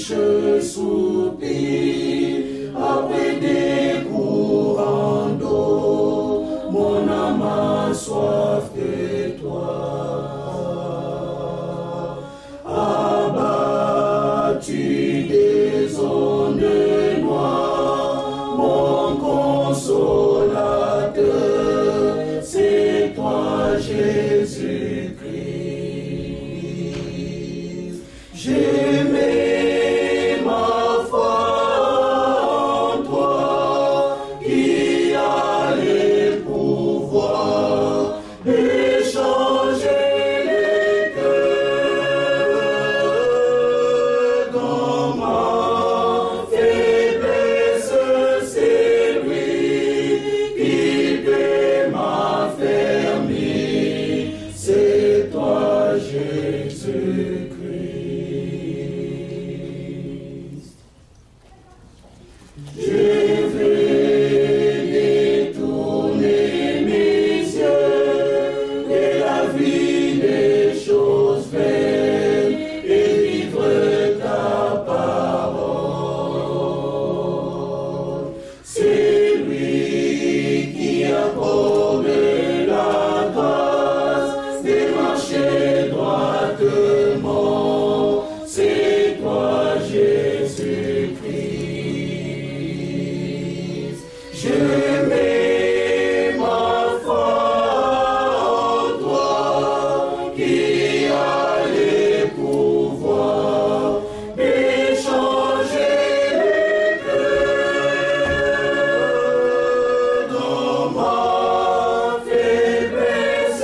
riche soupir après des courants d'eau, mon âme a soif de toi. Abattu des ondes noires, mon consolateur, c'est toi Jésus-Christ. J'ai mis ma foi en toi, qui a les pouvoirs d'échanger les cœurs. Dans ma faiblesse, c'est lui qui peut m'affermir. C'est toi, Jésus-Christ. Je veux détourner mes yeux de la vie des choses vaines et vivre ta parole. C'est lui qui accorde la grâce de marcher droitement. C'est toi, Jésus-Christ. Je mets ma foi en toi, qui a les pouvoirs d'échanger les cœurs. Dans ma faiblesse,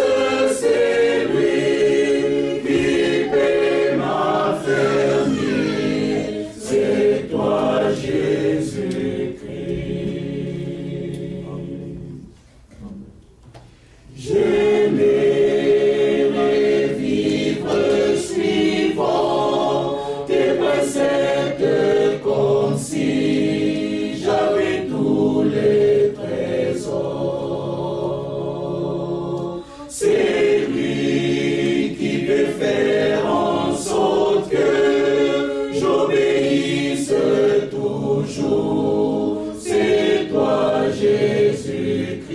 c'est lui qui peut m'affermir. C'est toi, Jésus-Christ. J'aimerais vivre suivant tes préceptes comme si j'avais tous les trésors. C'est lui qui peut faire en sorte que j'obéisse toujours. C'est toi, Jésus-Christ.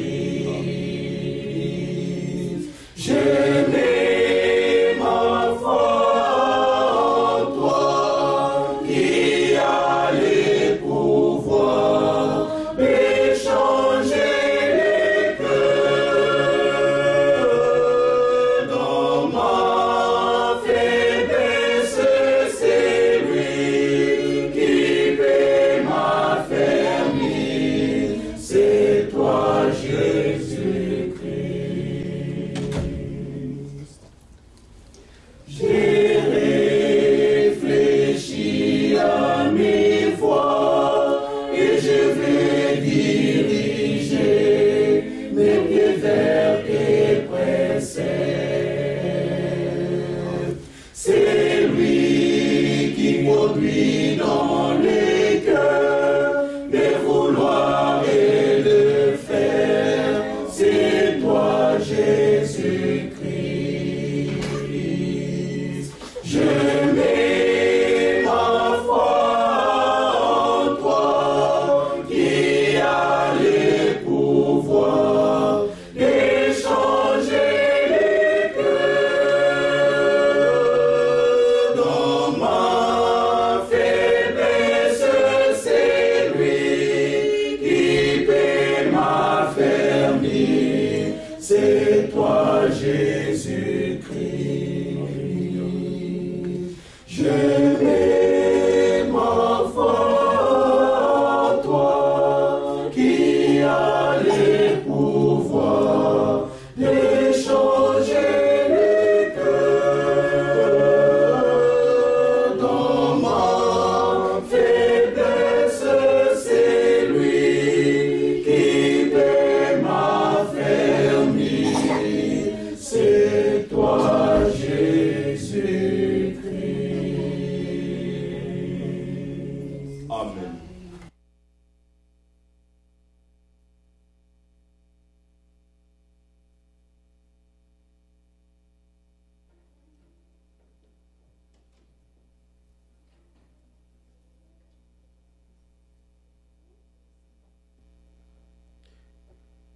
Je mets ma foi en toi, qui a les pouvoirs d'échanger les cœurs. Dans ma faiblesse, c'est lui qui peut m'affermir. C'est toi, Jésus-Christ. J'ai réfléchi à mes voies et je vais diriger mes pieds vers tes préceptes. C'est lui qui produit dans les cœurs de vouloir et de faire. C'est toi, Jésus-Christ. Je mets ma foi en toi, qui a les pouvoirs d'échanger les cœurs. Dans ma faiblesse,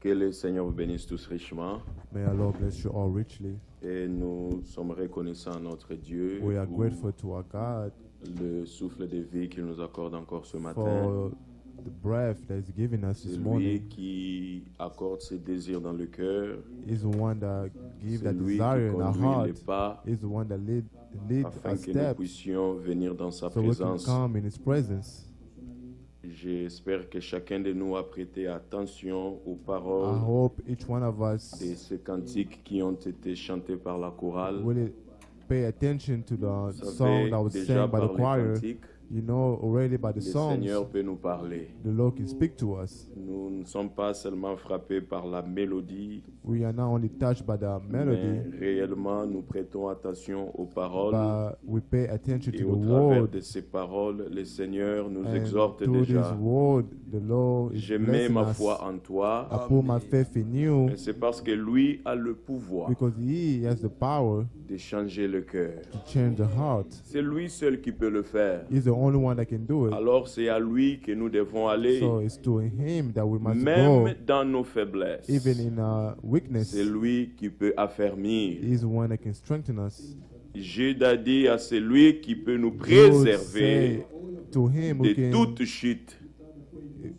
Que le Seigneur vous bénisse tous richement. May our Lord bless you all richly. Et nous sommes reconnaissants à notre Dieu We are pour grateful to our God le souffle de vie qu'il nous accorde encore ce matin. for the breath that He's given us C'est this lui morning. qui accorde ses désirs dans le cœur. He's the one that gives C'est that lui qui desire in our conduit les heart. pas He's the one that leads afin our que nous steps puissions venir dans sa so we can présence. come in His presence. J'espère que chacun de nous a prêté attention aux I paroles hope each one of us de ces cantiques qui ont été chantés par la chorale. will pay attention to the Vous song savez, that was déjà sang by the par les choir. cantiques, You know already by the le songs, Seigneur peut nous parler. the Lord can speak to us. Nous ne sommes pas seulement frappés par la mélodie, We are not only touched by the mais melody, réellement nous prêtons attention aux paroles. but we pay attention Et to au the travers word. de ces paroles, le Seigneur nous And exhorte through déjà. this word, the Lord is Je mets blessing ma us. foi en toi. I put my faith in you Et c'est parce que lui a le pouvoir because He has the power de changer le cœur. to change the heart. C'est lui seul qui peut le faire. He's the only one that can do it. Alors c'est à lui que nous devons aller, So it's to Him that we must go, même dans nos faiblesses. even in our weakness. C'est lui qui peut affermir. He's the one that can strengthen us. Jude a dit à celui qui peut nous Lord préserver say to Him who de can, toute chute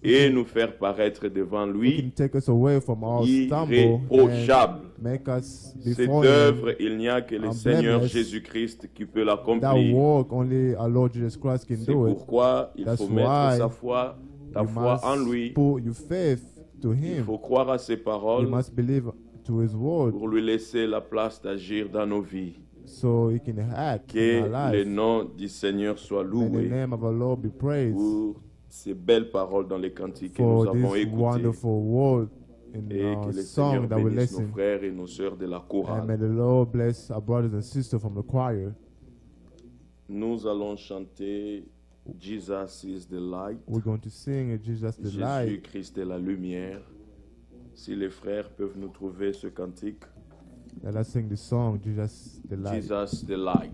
et nous faire paraître devant who can lui take us away from our stumble and irréprochable. make us Cette before Him. œuvre, il n'y a que le I'm Seigneur blameless. Jésus-Christ qui peut That l'accomplir. work only our Lord Jesus Christ can C'est do it. pourquoi il That's faut mettre why ta You foi must en lui. put your faith to Il Him. faut croire à ses You paroles must believe to His word pour lui laisser la place d'agir dans nos vies. so He can act in Que our le life. nom du Seigneur soit May the loué name of our Lord be praised pour ces belles paroles dans les cantiques que nous for avons this écoutées. wonderful word in Et our que le song Seigneur that we bénisse nos listen. frères et nos sœurs de la And may chorale. the Lord bless our brothers and sisters from the choir. Nous allons chanter Jesus is the light. We're going to sing Jesus the Light. Jésus-Christ est la lumière. Si les frères peuvent nous trouver ce cantique. Let us sing the song Jesus the Light. Jesus the light.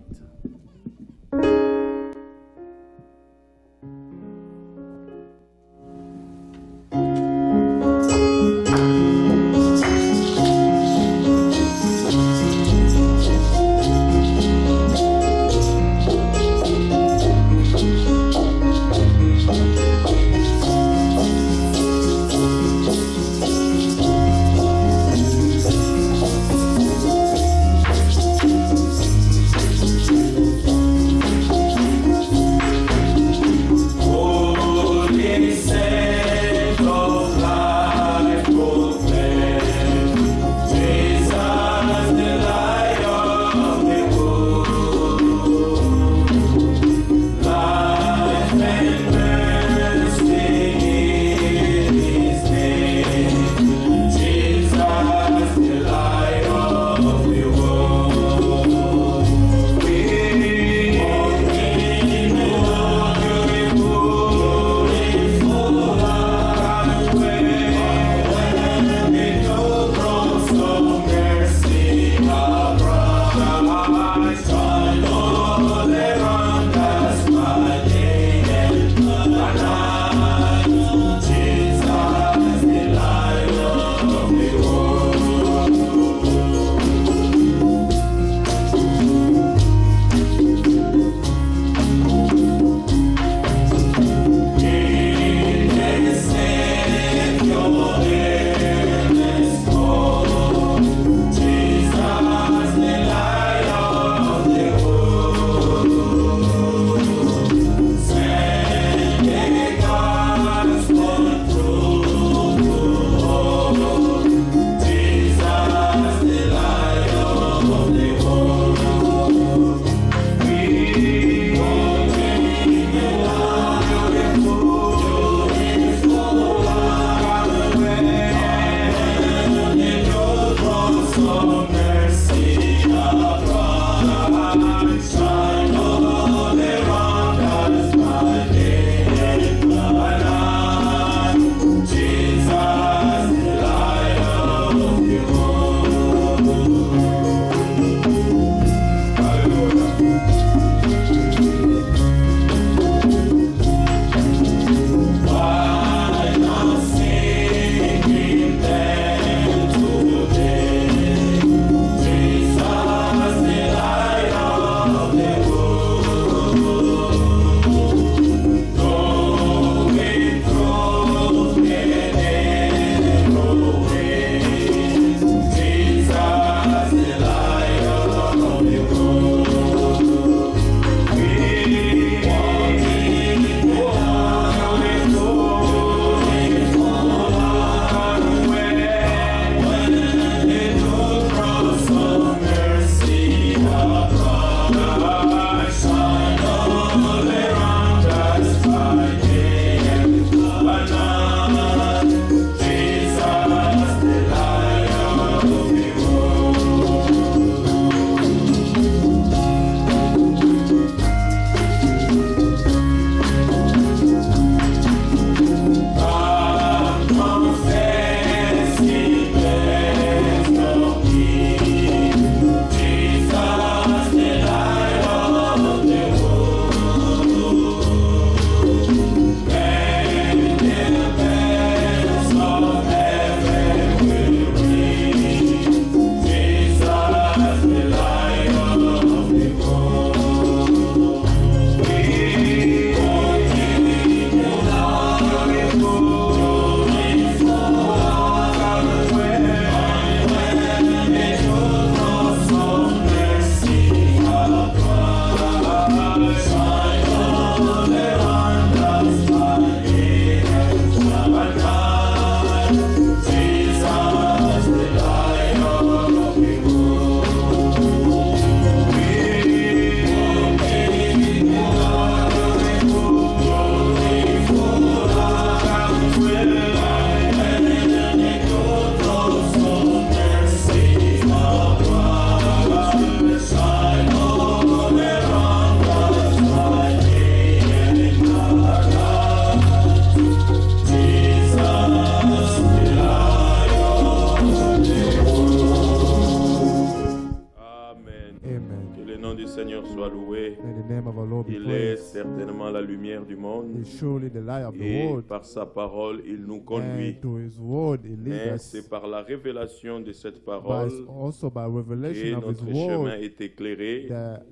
lumière du monde. He's surely the light of the Et world. par sa parole, il nous And conduit. to His word, He leads Mais us. c'est par la révélation de cette But parole it's also by que revelation of His notre chemin word est éclairé that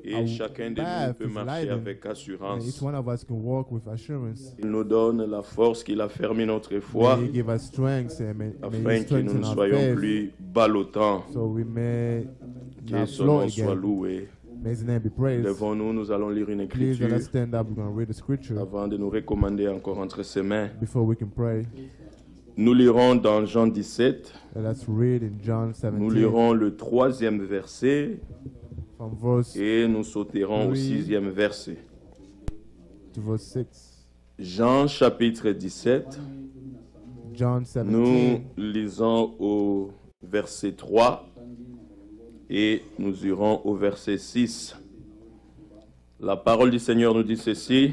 et chacun de nous path peut is marcher lightened. avec And assurance. each one of us can walk with assurance. Il nous donne la force qu'il a fermé notre foi May He give us strength and may afin He que nous strengthen ne our soyons faith plus ballottants. so we may Que not son flow nom soit again. loué. May His name be praised. Devant-nous, nous allons lire une Please let écriture us stand up. We're going to read the scripture avant de nous recommander encore entre ses mains. before we can pray. Nous lirons dans Jean 17, Let us read in John nous 17 lirons le 3e verset from verse et nous sauterons au Oui. 6e verset. to verse 6. Jean chapitre 17, John 17. nous lisons au verset 3 et nous irons au verset 6. La parole du Seigneur nous dit ceci.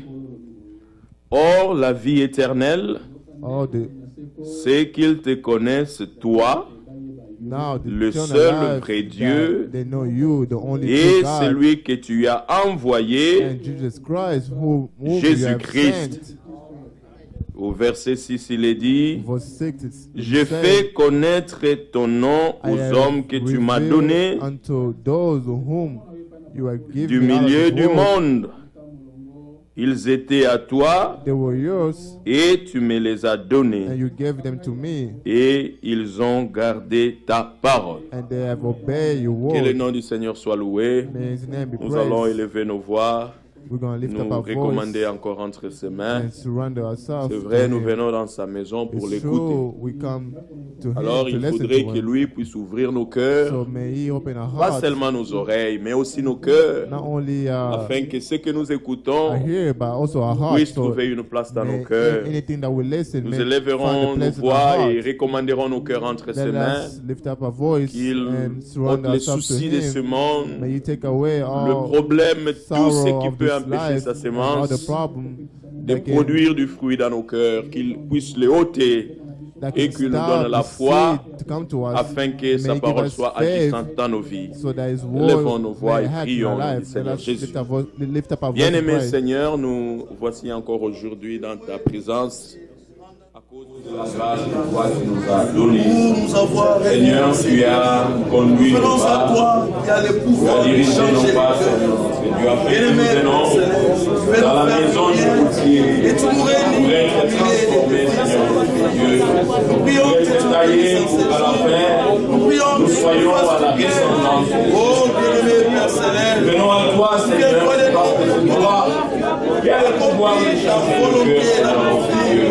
Or, la vie éternelle, Oh, c'est qu'ils te connaissent, toi, now the le eternal seul life, vrai that Dieu, they know you, the only et true God, celui que tu as envoyé. and Jesus Christ, whom you have Jésus-Christ. sent. Au verset 6, il est dit, Verse 6, it's je said, fais connaître ton nom I aux have hommes que tu m'as revealed donnés unto those whom you have given du me out of milieu the du world. monde. Ils étaient à toi They were yours, et tu me les as and donnés. you gave them to me, Et ils ont gardé ta parole. and they have obeyed your Que le word. nom du Seigneur soit loué. May His name be Nous allons praised. élever nos voix, We're going to lift up nous our recommander voice encore entre ses mains. and surrender ourselves. C'est to vrai, nous Him. venons dans sa maison pour It's l'écouter. true, we come to Him Alors to il listen faudrait to que Him. lui puisse ouvrir nos cœurs, So may He open our pas hearts, seulement nos oreilles, mais aussi nos cœurs, not only afin que ce que nous écoutons here, but also our hearts. puisse So trouver une place dans may nos cœurs. anything that we listen, Nous may find élèverons a nos place in our voix et heart. recommanderons nos cœurs entre ses Let mains, us lift up our voice qu'il and ôte surrender les ourselves to soucis de ce Him. monde, May you take away le all problème, tout sorrow ce qui of peut this empêcher life sa and all the sémence problem de that can, produire du fruit dans nos cœurs, qu'il puisse les ôter that et can qu'il nous stop donne la the foi seed to come to us. afin que May sa give parole us soit faith agissante dans nos vies. so that His Élevons word nos voix may et act in prions our au nom du life. Let Seigneur us Jésus. lift up our voice and Bien-aimé pray. Seigneur, nous voici encore aujourd'hui dans ta présence à cause de la grâce que toi tu nous as donnée. Pour nous avoir Seigneur, tu as conduit nos Venons à pas, toi qui a le tu as pouvoir de dirigé changer nos les pas, cœurs. Seigneur. Tu as fait que Bien-aimé, nous venons tu veux dans nous la faire maison du prier. routier Et tu nous réunis pour être au milieu transformé, des Seigneur Dieu. Nous prions Pour que tu être nous taillé bénisses pour qu'à la ces fin, Nous prions nous que tu soyons nous à fasses la du bien. ressemblance de Oh, Jésus. bien-aimé Père Céleste, Venons à toi, Seigneur, parce que c'est toi qui as le pouvoir de changer le cœur, Seigneur Dieu.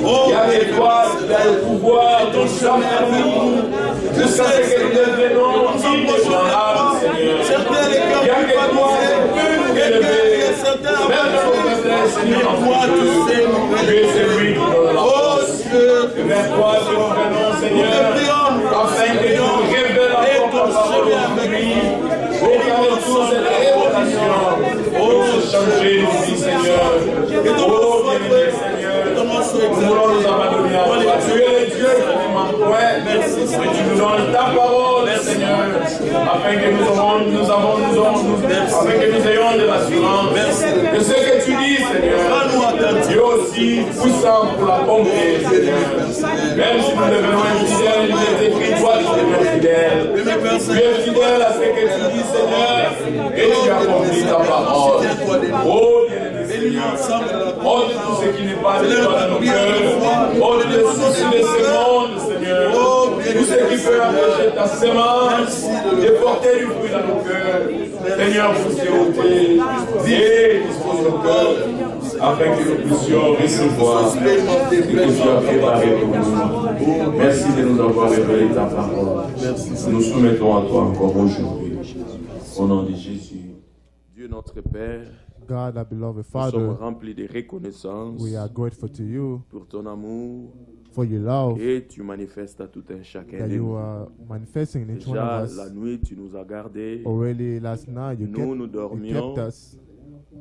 Il y a avec toi qui as le pouvoir de changer nous. Je sais que nous devenons inébranlables, Seigneur. certains les Il y cœurs a que toi qui qui peux nous et élever. que certains Même dans nos faiblesses, Seigneur, toi tu sais nous tu es celui qui donne la Oh force. Dieu, Et vers toi que nous venons, Seigneur, afin que tu nous révèles encore ta parole aujourd'hui. Et qu'avec toutes ces révélations, nous changer nos vies, Seigneur. Oh, bien-aimé Seigneur, nous voulons nous abandonner à toi. Tu es le Dieu qui ne manque point. Mais tu nous donnes ta parole, Seigneur, afin que afin que nous ayons de l'assurance de ce que tu dis, Seigneur. Tu es aussi puissant pour l'accomplir, Seigneur. Même si nous devenons infidèles, il est écrit, toi, tu deviens fidèle. Tu es fidèle à ce que tu dis, Seigneur, et tu accomplis ta parole. Oh, bien-aimé Seigneur, ôte tout ce qui n'est pas de toi dans nos cœurs, ôte les soucis de ce monde, Seigneur. Tout ce qui peut empêcher ta sémence de porter du fruit dans nos cœurs. Seigneur, vous ôter et dispose nos cœurs afin que nous puissions recevoir ce que tu as préparé pour nous. Merci de nous avoir révélé ta parole. Nous soumettons à toi encore aujourd'hui. Au nom de Jésus. Dieu notre Père, God, our beloved nous sommes Father, remplis de reconnaissance we are grateful to you pour ton amour for your love et tu manifestes à tout un chacun that de you nous. are manifesting in each one Déjà, of la us. nuit, tu nous as gardés, Already last night, you nous kept dormions, us,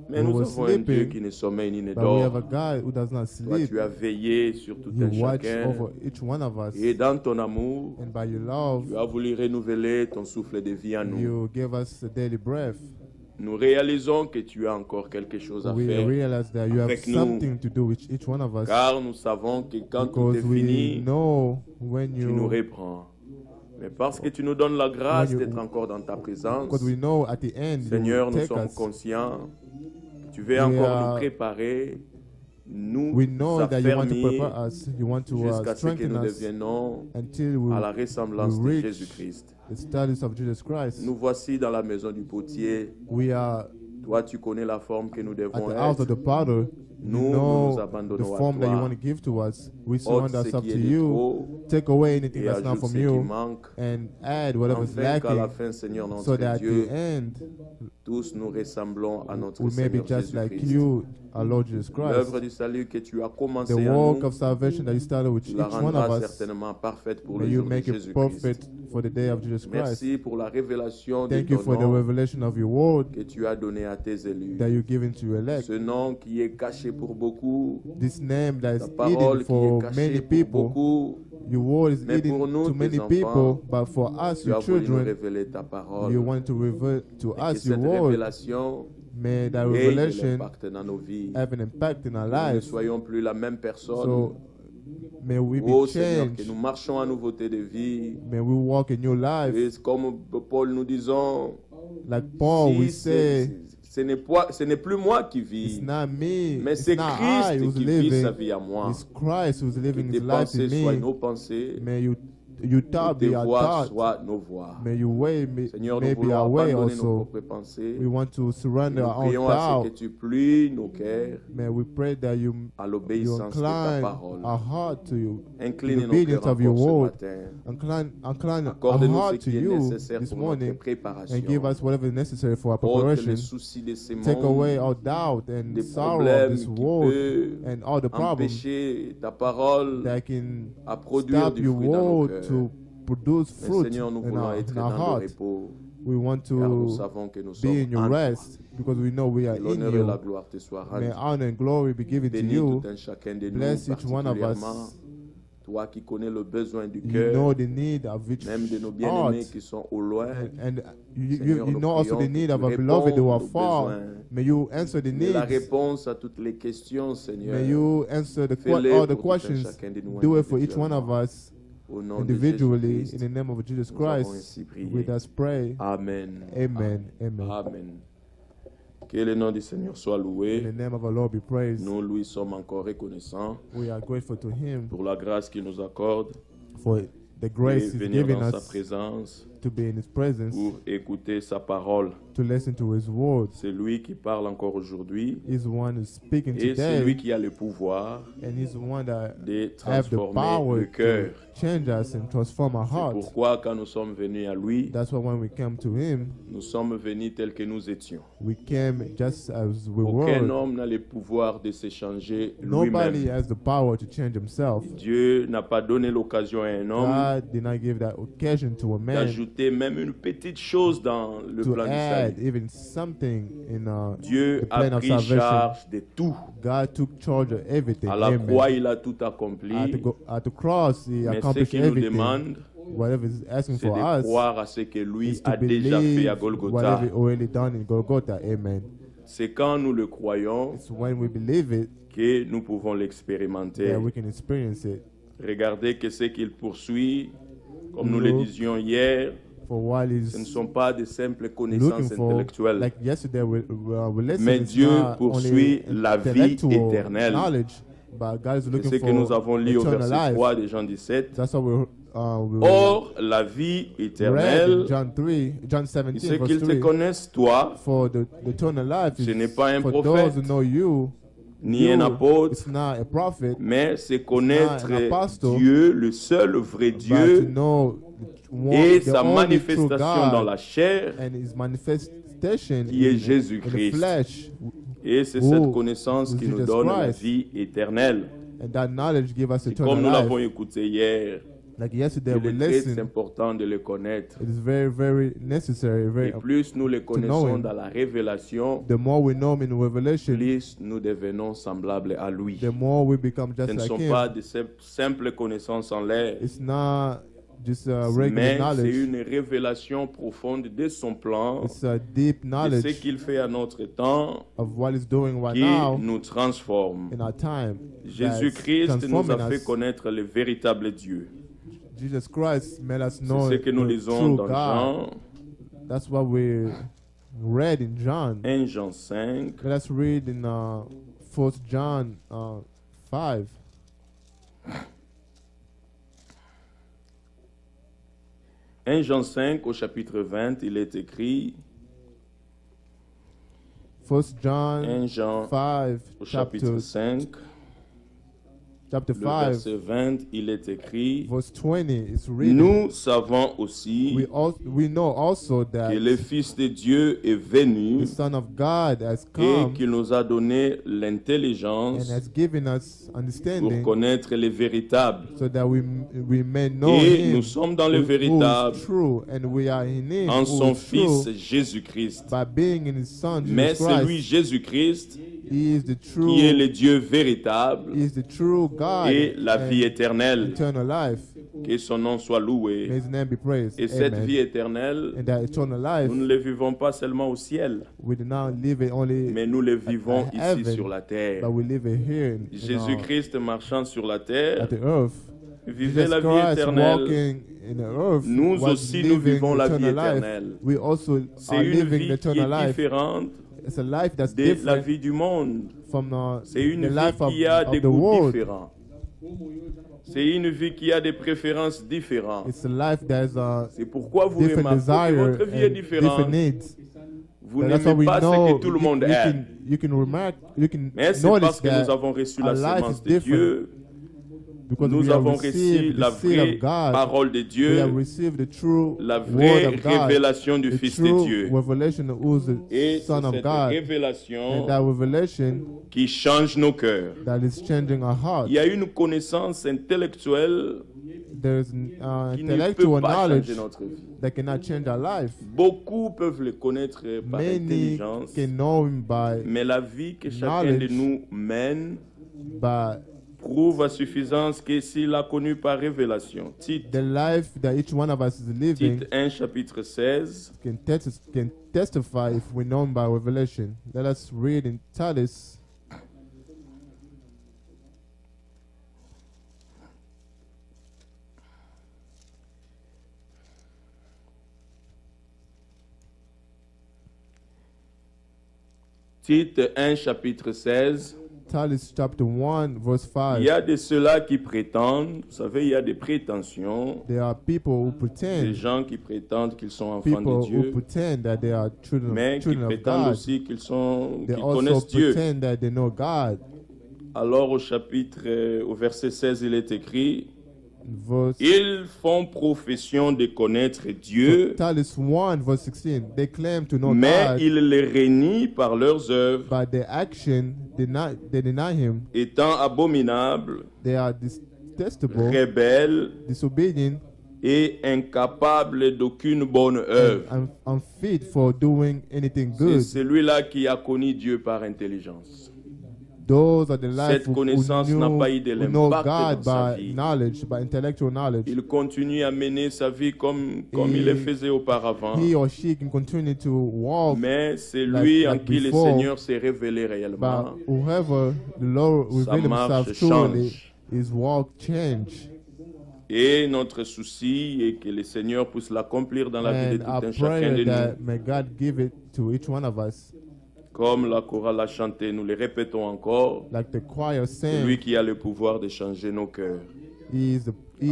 mais we nous were avons un Dieu sleeping, qui ne sommeille ni ne but we have a dort. God who does not Toi, sleep. tu as veillé sur tout You un watch chacun over each one of us, et dans ton amour, and by your love, tu as voulu renouveler ton souffle de vie en nous. you give us a daily breath. nous réalisons que tu as encore quelque chose à we faire, realize that you have avec nous. something to do with each one of us. car nous savons que quand tout Because est we fini, know when tu nous you, reprends. Mais parce que tu nous donnes la grâce When you- d'être encore dans ta présence, because we know at the end you Seigneur, will nous take sommes us. conscients que tu veux We encore are- nous préparer, nous We know that you want to affermir prepare us. You want to jusqu'à ce que strengthen nous us deviennons until we à la ressemblance de reach Jésus-Christ. the status of Jesus Christ. Nous voici dans la maison du potier. We are Toi, tu connais la forme que nous at devons the house of être. the potter. Nous, You nous know nous the abandonnons à form that you toi. want to give to us. We Ôte surrender ce ourselves qui to est de you. trop Take away anything et that's not ajoute from ce qui you manque. and add whatever is Enfin, qu'à la lacking, fin, Seigneur, so notre that at Dieu, the end tous nous ressemblons à notre we may be Seigneur just like Jésus-Christ. you, our Lord Jesus Christ. L'œuvre du salut que tu as commencé The à work nous, of salvation that you started with tu each la one of rendras us, certainement parfaite pour may le you jour de make it Jésus-Christ. perfect for the day of Jesus Christ. Merci pour la révélation de Thank you ton for the nom revelation of your word que tu as donné à tes élus. that you given to your elect. Ce nom qui est caché pour beaucoup, This name that ta is parole hidden qui est for cachée many pour people. beaucoup, Your word is Mais hidden pour nous, to tes many enfants, people, but for us, tu as your voulu nous children, révéler ta parole. you want to reveal to Et que us your cette word. révélation May that ait de revelation l'impact dans nos vies. have an impact in our Que nous ne lives. soyons plus la même personne. So may we Oh be Seigneur, que changed. nous marchons en nouveauté de vie. May we walk a new life. Et comme Paul nous disons, Like Paul, we si say, ce n'est plus moi qui it's vis, not me, mais it's c'est not I Christ who's qui vit sa living, vie à moi. it's Christ who's Que living tes his life pensées in soient me. nos pensées, May you que thought tes be our voix thought. soient nos voix. May your way may Seigneur, nous be voulons our way abandonner nos also. propres pensées. We want to Et surrender nous our own prions à ce que doubt. tu plies nos cœurs May we pray that you à l'obéissance de ta incline parole. our heart to you, Incline nos obedience cœurs of your encore ce word. matin. Incline our Accorde-nous ce heart to qui est you nécessaire this pour notre morning préparation. and give us whatever is necessary for our Ôte preparation. les soucis de ces Take mondes, away all doubt and des sorrow of problèmes this qui world peuvent and all the problems empêcher ta parole that can à produire stop du your fruit dans nos word cœurs. to produce Mais fruit Seigneur, nous in voulons our, être in our dans le heart. repos, We want car nous to savons que nous be sommes in your en toi. rest because we know we are Que in l'honneur et la you. gloire te soient May rendus. honor and glory be given to Bénis you. tout un chacun de nous, Bless each one of particulièrement us. toi qui connais le besoin du You cœur, know the need of each même de nos heart. bien-aimés qui sont au loin. And you Seigneur, nous know also the prions need que of tu our beloved who are répondes aux far. besoins. May you answer the Mais la needs. réponse à toutes les questions, Seigneur, May you answer fais-le all the pour tout un questions. chacun de nous Do it for each one of individuellement. us Au nom de individually in Jésus-Christ, the name of Jesus nous avons Christ. ainsi prié. With us pray. Amen. Amen. Amen. Amen. Que le nom du Seigneur soit In the loué. name of our Lord be praised. Nous lui sommes encore reconnaissants We are grateful to Him pour la grâce qu'il nous accorde for the de grace He's venir given dans sa us présence to be in His presence, pour écouter sa parole. to listen to His words. C'est lui qui parle encore aujourd'hui He's the one who's speaking et c'est lui today, qui a le pouvoir and He's the one that de have the transformer power le cœur. to change us and transform our C'est hearts. pourquoi quand nous sommes venus à lui, That's why when we came to Him, nous sommes venus tels que nous étions. we came just as we Aucun were. homme n'a le pouvoir de se changer Nobody lui-même. has the power to change himself. Dieu n'a pas donné l'occasion à un homme God did not give that occasion to a man d'ajouter même une petite chose dans le to plan du add salut. even something in Dieu the a plan of pris salvation. charge de tout. God took charge of everything. À la Amen. croix, il a tout accompli. At the cross, He Mais ce accomplished qu'il nous everything. demande, Whatever He's asking c'est for de us croire à ce que lui is to a déjà fait à believe Golgotha. whatever He already done in Golgotha. Amen. C'est quand nous le croyons It's when we believe it que nous pouvons l'expérimenter. that we can experience it. Regardez que ce qu'il poursuit, comme nous le Look disions hier, For while ce ne He's sont pas de simples looking connaissances for, intellectuelles. like yesterday we listened, Mais it's Dieu not poursuit only la vie intellectual éternelle. knowledge, but God is C'est looking ce que nous for avons lu au eternal verset life. 3 de Jean 17. That's what we Or, la vie read in éternelle, John 17, c'est verse qu'ils te 3. connaissent, toi, For the eternal life Ce is n'est pas un for prophète, those who know you. ni un You, apôtre, it's not a prophet, mais c'est connaître an apostle, Dieu, le seul vrai but to Dieu, know et the sa only true manifestation dans God la chair, and His manifestation qui est in the Jésus-Christ. flesh. Et c'est Who cette connaissance is qui nous Jesus donne la Christ. vie éternelle. And that knowledge give us Et eternal comme nous l'avons life. écouté hier, Like yesterday we il est très listened. important de le connaître. It is very, very necessary. Very, Et plus nous le know connaissons him. dans la révélation, the more we know Him in Revelation, plus nous devenons semblables à lui. the more we become Ce just ne like sont Him. pas de simples connaissances en l'air, It's not just regular mais c'est knowledge. une révélation profonde de son plan, It's a deep de ce knowledge qu'il fait à notre temps, of what He's doing right qui now nous transforme. in our time. Jésus-Christ that's nous a transforming fait us. connaître le véritable Dieu. Jesus Christ made us know C'est ce que nous the lisons true dans God. Jean, That's what we read in John. 1 Jean 5. Let us read in 1 John 5. Jean 5 au chapitre 20, il est écrit, 1 John 1 Jean 5, au chapitre 5, chapter le 5, verset 20, il est écrit, verse 20 is written. nous savons aussi We know also that que le Fils de Dieu est venu the Son of God has et come qu'il nous a donné and l'intelligence has given us pour understanding connaître le véritable. so that we may know Et Him nous sommes dans le who is véritable true, and we are in Him en who son is true Fils Jésus-Christ. by being in His Son Mais Jesus c'est lui, Christ. Jésus-Christ, He is the true, qui est le Dieu véritable He is the true God et la and vie éternelle. eternal life. Que son nom soit May loué. His name be praised. Et cette Amen. vie éternelle, And that eternal life, nous ne le vivons pas seulement au ciel, we do not live it only, mais nous le vivons at ici heaven, sur la terre. but we live it here in Jésus-Christ marchant sur la at terre, the earth. vivait Jesus la vie Christ éternelle. walking in the earth, Nous was aussi, nous living vivons la vie eternal life. éternelle. We also C'est are une living vie the qui eternal est life. différente It's a life that's de la different vie du monde. from C'est une the vie life qui a des of the goûts world. différents. C'est une vie qui a des préférences différentes. It's a life that has C'est pourquoi vous different remarquez que desire votre vie est and différente. different needs. Vous But that's what n'aimez we pas ce know. que tout le monde aime. You can remark, you can Mais c'est notice parce que nous that avons reçu la our life semence is de different Dieu. because Nous we have avons reçu received la the seed vraie of God. parole de We Dieu, have received the true la word vraie of God, révélation du the Fils de true Dieu. revelation of who is the Et c'est Son of cette God, and révélation that revelation qui change nos cœurs. that is changing our hearts. Il y a une connaissance intellectuelle There's qui ne peut intellectual pas knowledge changer notre vie. that cannot change our life. Beaucoup peuvent le connaître par Many intelligence, can know Him by mais la vie que chacun de knowledge. nous mène by prouve à suffisance que s'il a connu par révélation. Tite, the life that each one of us is living. Tite 1 chapitre 16, Can testify if we know Him by revelation. Let us read in Titus. Tite 1 chapitre 16. Titus chapter 1 verse 5. Il y a de ceux-là qui prétendent, vous savez, il y a des prétentions, There are people who des pretend, gens qui prétendent qu'ils sont enfants people de who Dieu, pretend that they are mais qui children of prétendent God. aussi qu'ils They also connaissent Dieu. pretend that they know God. Alors au verset 16, il est écrit, Verse ils font profession de connaître Dieu, Titus 1 verse 16. They claim to know mais God, ils les renient par leurs œuvres, but their action they deny Him. étant abominables, They are detestable, rebelles disobedient, et incapables d'aucune bonne œuvre. and unfit for doing anything C'est good. celui-là qui a connu Dieu par intelligence. Those are the life Cette connaissance n'a pas eu de who know l'impact God dans sa by vie. knowledge, by intellectual knowledge. Il continue à mener sa vie comme il le faisait auparavant. He or she can continue to walk, Mais c'est like- lui en like qui le before, Seigneur s'est révélé réellement. but whoever the Lord Sa revealed marche Himself truly, change. his walk change. Et notre souci est que le Seigneur puisse l'accomplir dans la vie de And tout I un chacun pray de that nous. may God give it to each one of us. Comme la chorale a chanté, nous le répétons encore. Like the choir C'est lui sang, qui a le pouvoir de changer nos cœurs. He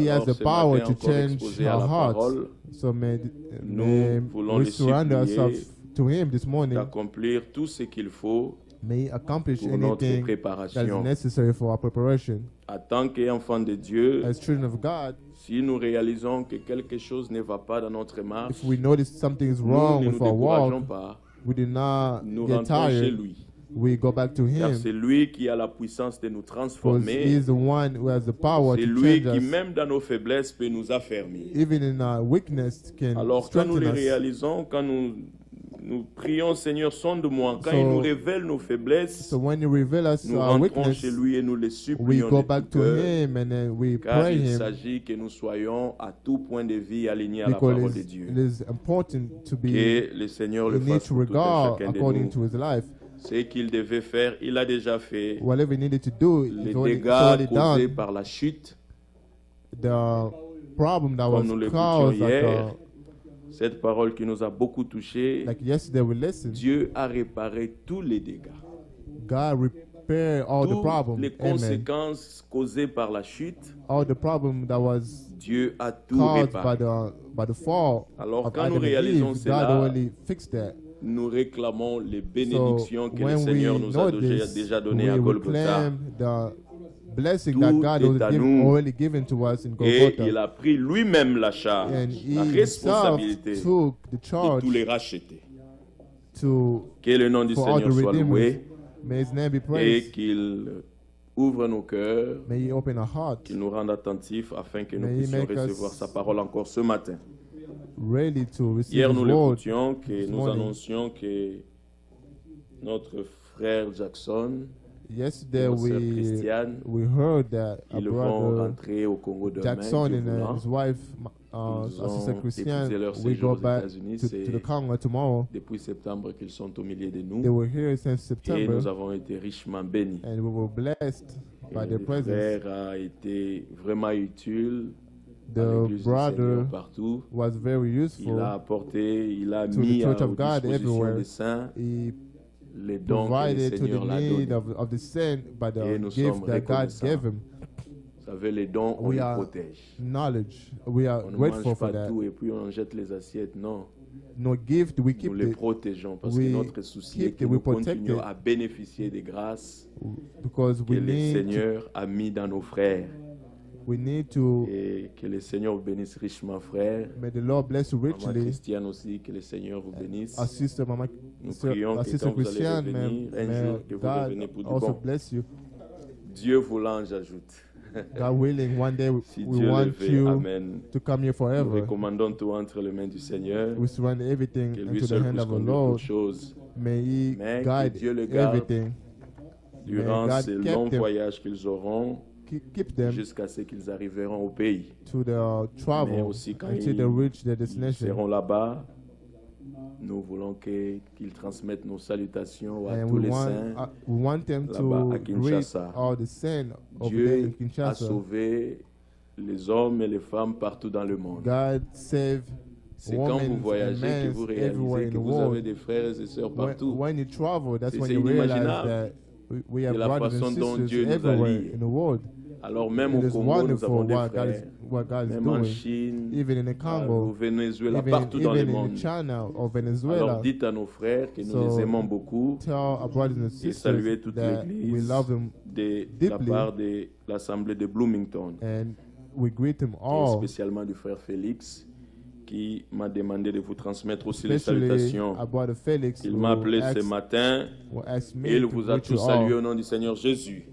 has Alors, the ce power matin, to encore change exposé à our la hearts. parole, So may nous voulons we le surrender supplier ourselves to Him this morning. d'accomplir tout ce qu'il faut May He accomplish pour notre anything that is préparation. necessary for our preparation. En tant qu'enfants de Dieu, As children of God, si nous réalisons que quelque chose ne va pas dans notre marche, if we notice something is nous wrong ne nous with our décourageons walk, pas. we do not Nous get rentrons chez tired. lui. We go back to Car Him c'est lui qui a la puissance de nous because transformer. He is the one who has the power C'est to lui change qui, us. même dans nos faiblesses, peut nous affermir. Even in our weakness, can Alors, quand nous strengthen les us. réalisons, quand nous Nous prions, Seigneur, sonde-moi. Quand So- il nous révèle nos faiblesses, So when you reveal us nous our rentrons weakness, chez lui et nous les we supplions go de back tout to cœur, Him and then we car pray il Him, s'agit que nous soyons à tout point de vie alignés à la because parole de Dieu. it is important to be Que le Seigneur le in fasse each pour tout un regard chacun de according nous. to His life. Ce qu'il devait faire, il a déjà fait. Whatever He needed to do, Les it's already dégâts causés done. par la chute, The problem that comme was nous l'écoutions caused, hier, cette parole qui nous a beaucoup touchés, like yesterday we listened, Dieu a réparé tous les dégâts. God repaired all the Toutes problems. les Amen. conséquences causées par la chute, All the problem that was Dieu a tout caused réparé. by the fall Alors of quand nous Adam and réalisons Eve, God cela, already fixed that. nous réclamons les bénédictions que le when we Seigneur nous know a this, déjà données à we Golgotha. reclaim the blessing Tout that God est à has nous. already given to us in Et il Golgotha. a pris lui-même la charge, And la He responsabilité himself took the de charge tous les racheter. to Que le nom du for all the Seigneur soit redeemers. loué May His name be et praised. qu'il ouvre nos cœurs, May He open our hearts, qu'il nous rende attentifs afin que nous May He puissions make us recevoir sa parole encore ce matin. ready to receive Hier, His nous word. l'écoutions, que nous morning. annoncions que notre frère Jackson Yesterday et notre sœur Christiane, we heard that a ils vont brother rentrer au Congo demain, Jackson Dieu and voulant. his wife, Ils ont Sister Christian, épousé leur we séjour go aux back États-Unis. to C'est the Congo tomorrow. depuis septembre qu'ils sont au milieu de They nous were here since et September, nous avons été richement bénis. and we were blessed Et by their le presence. frère a été vraiment utile à The l'église du Seigneur brother partout. was very Il a useful. apporté, il a To the mis à Church of God disposition everywhere. des saints He les dons que le provided to the Seigneur l'a need donnés. of the saint by Et the nous gift sommes that God reconnaissants. gave him. Vous savez, les dons, on We les are protège. knowledge. We are On ne grateful mange for pas that. tout et puis on jette les assiettes. Non, No gift, we nous keep les it protégeons parce we que notre souci est keep que it, nous we protect continuons it. à bénéficier des grâces because que we le need Seigneur a mis dans nos frères. to. Et que le Seigneur vous bénisse richement, frères. May the Lord bless you Maman richly. Christiane aussi, que le Seigneur vous bénisse. Our sister, Mama, Nous prions our que sister quand vous allez Christian, revenir, un may jour, que vous God revenez pour du also bon. bless you. Dieu voulant, j'ajoute. God willing, one day Si we Dieu le want veut, you Amen. to come here Nous forever. recommandons tout entre les mains du Seigneur. We surrender everything Que lui into the seul hand puisse of the conduire Lord. toutes choses. May He Mais que guide Dieu le garde everything. Durant God ces kept longs them. voyages qu'ils auront, Keep them jusqu'à ce qu'ils arriveront au pays. to the Mais travel aussi quand until they ils reach their destination. seront là-bas, nous voulons qu'ils transmettent nos salutations à And tous we les want, saints. we want them là-bas à to greet Kinshasa. all the saints over there in Dieu a Kinshasa. sauvé les hommes et les femmes partout dans le monde. God save C'est quand vous women and voyagez que men vous everywhere réalisez in que the vous avez world. des frères et sœurs partout. When you travel, that's when C'est you realize inimaginable that we have de la brothers façon and dont sisters Dieu nous a everywhere liés. in the world. Alors même It au is Congo, nous wonderful avons des what God is, frères. what God is Même en doing. Chine, Even in the au Congo, Venezuela, even, partout dans le even in monde. China or Venezuela. Alors dites à nos frères que nous So, les aimons beaucoup Tell our brothers and et sisters saluer toute that we l'église love them de la deeply. part de l'Assemblée de Bloomington. and we greet them Et all, spécialement du frère Félix qui m'a demandé de vous transmettre aussi les especially salutations. our brother Felix, Il who m'a appelé ce asked, matin who asked me et il to vous a greet you tous salué all. au nom du Seigneur Jésus.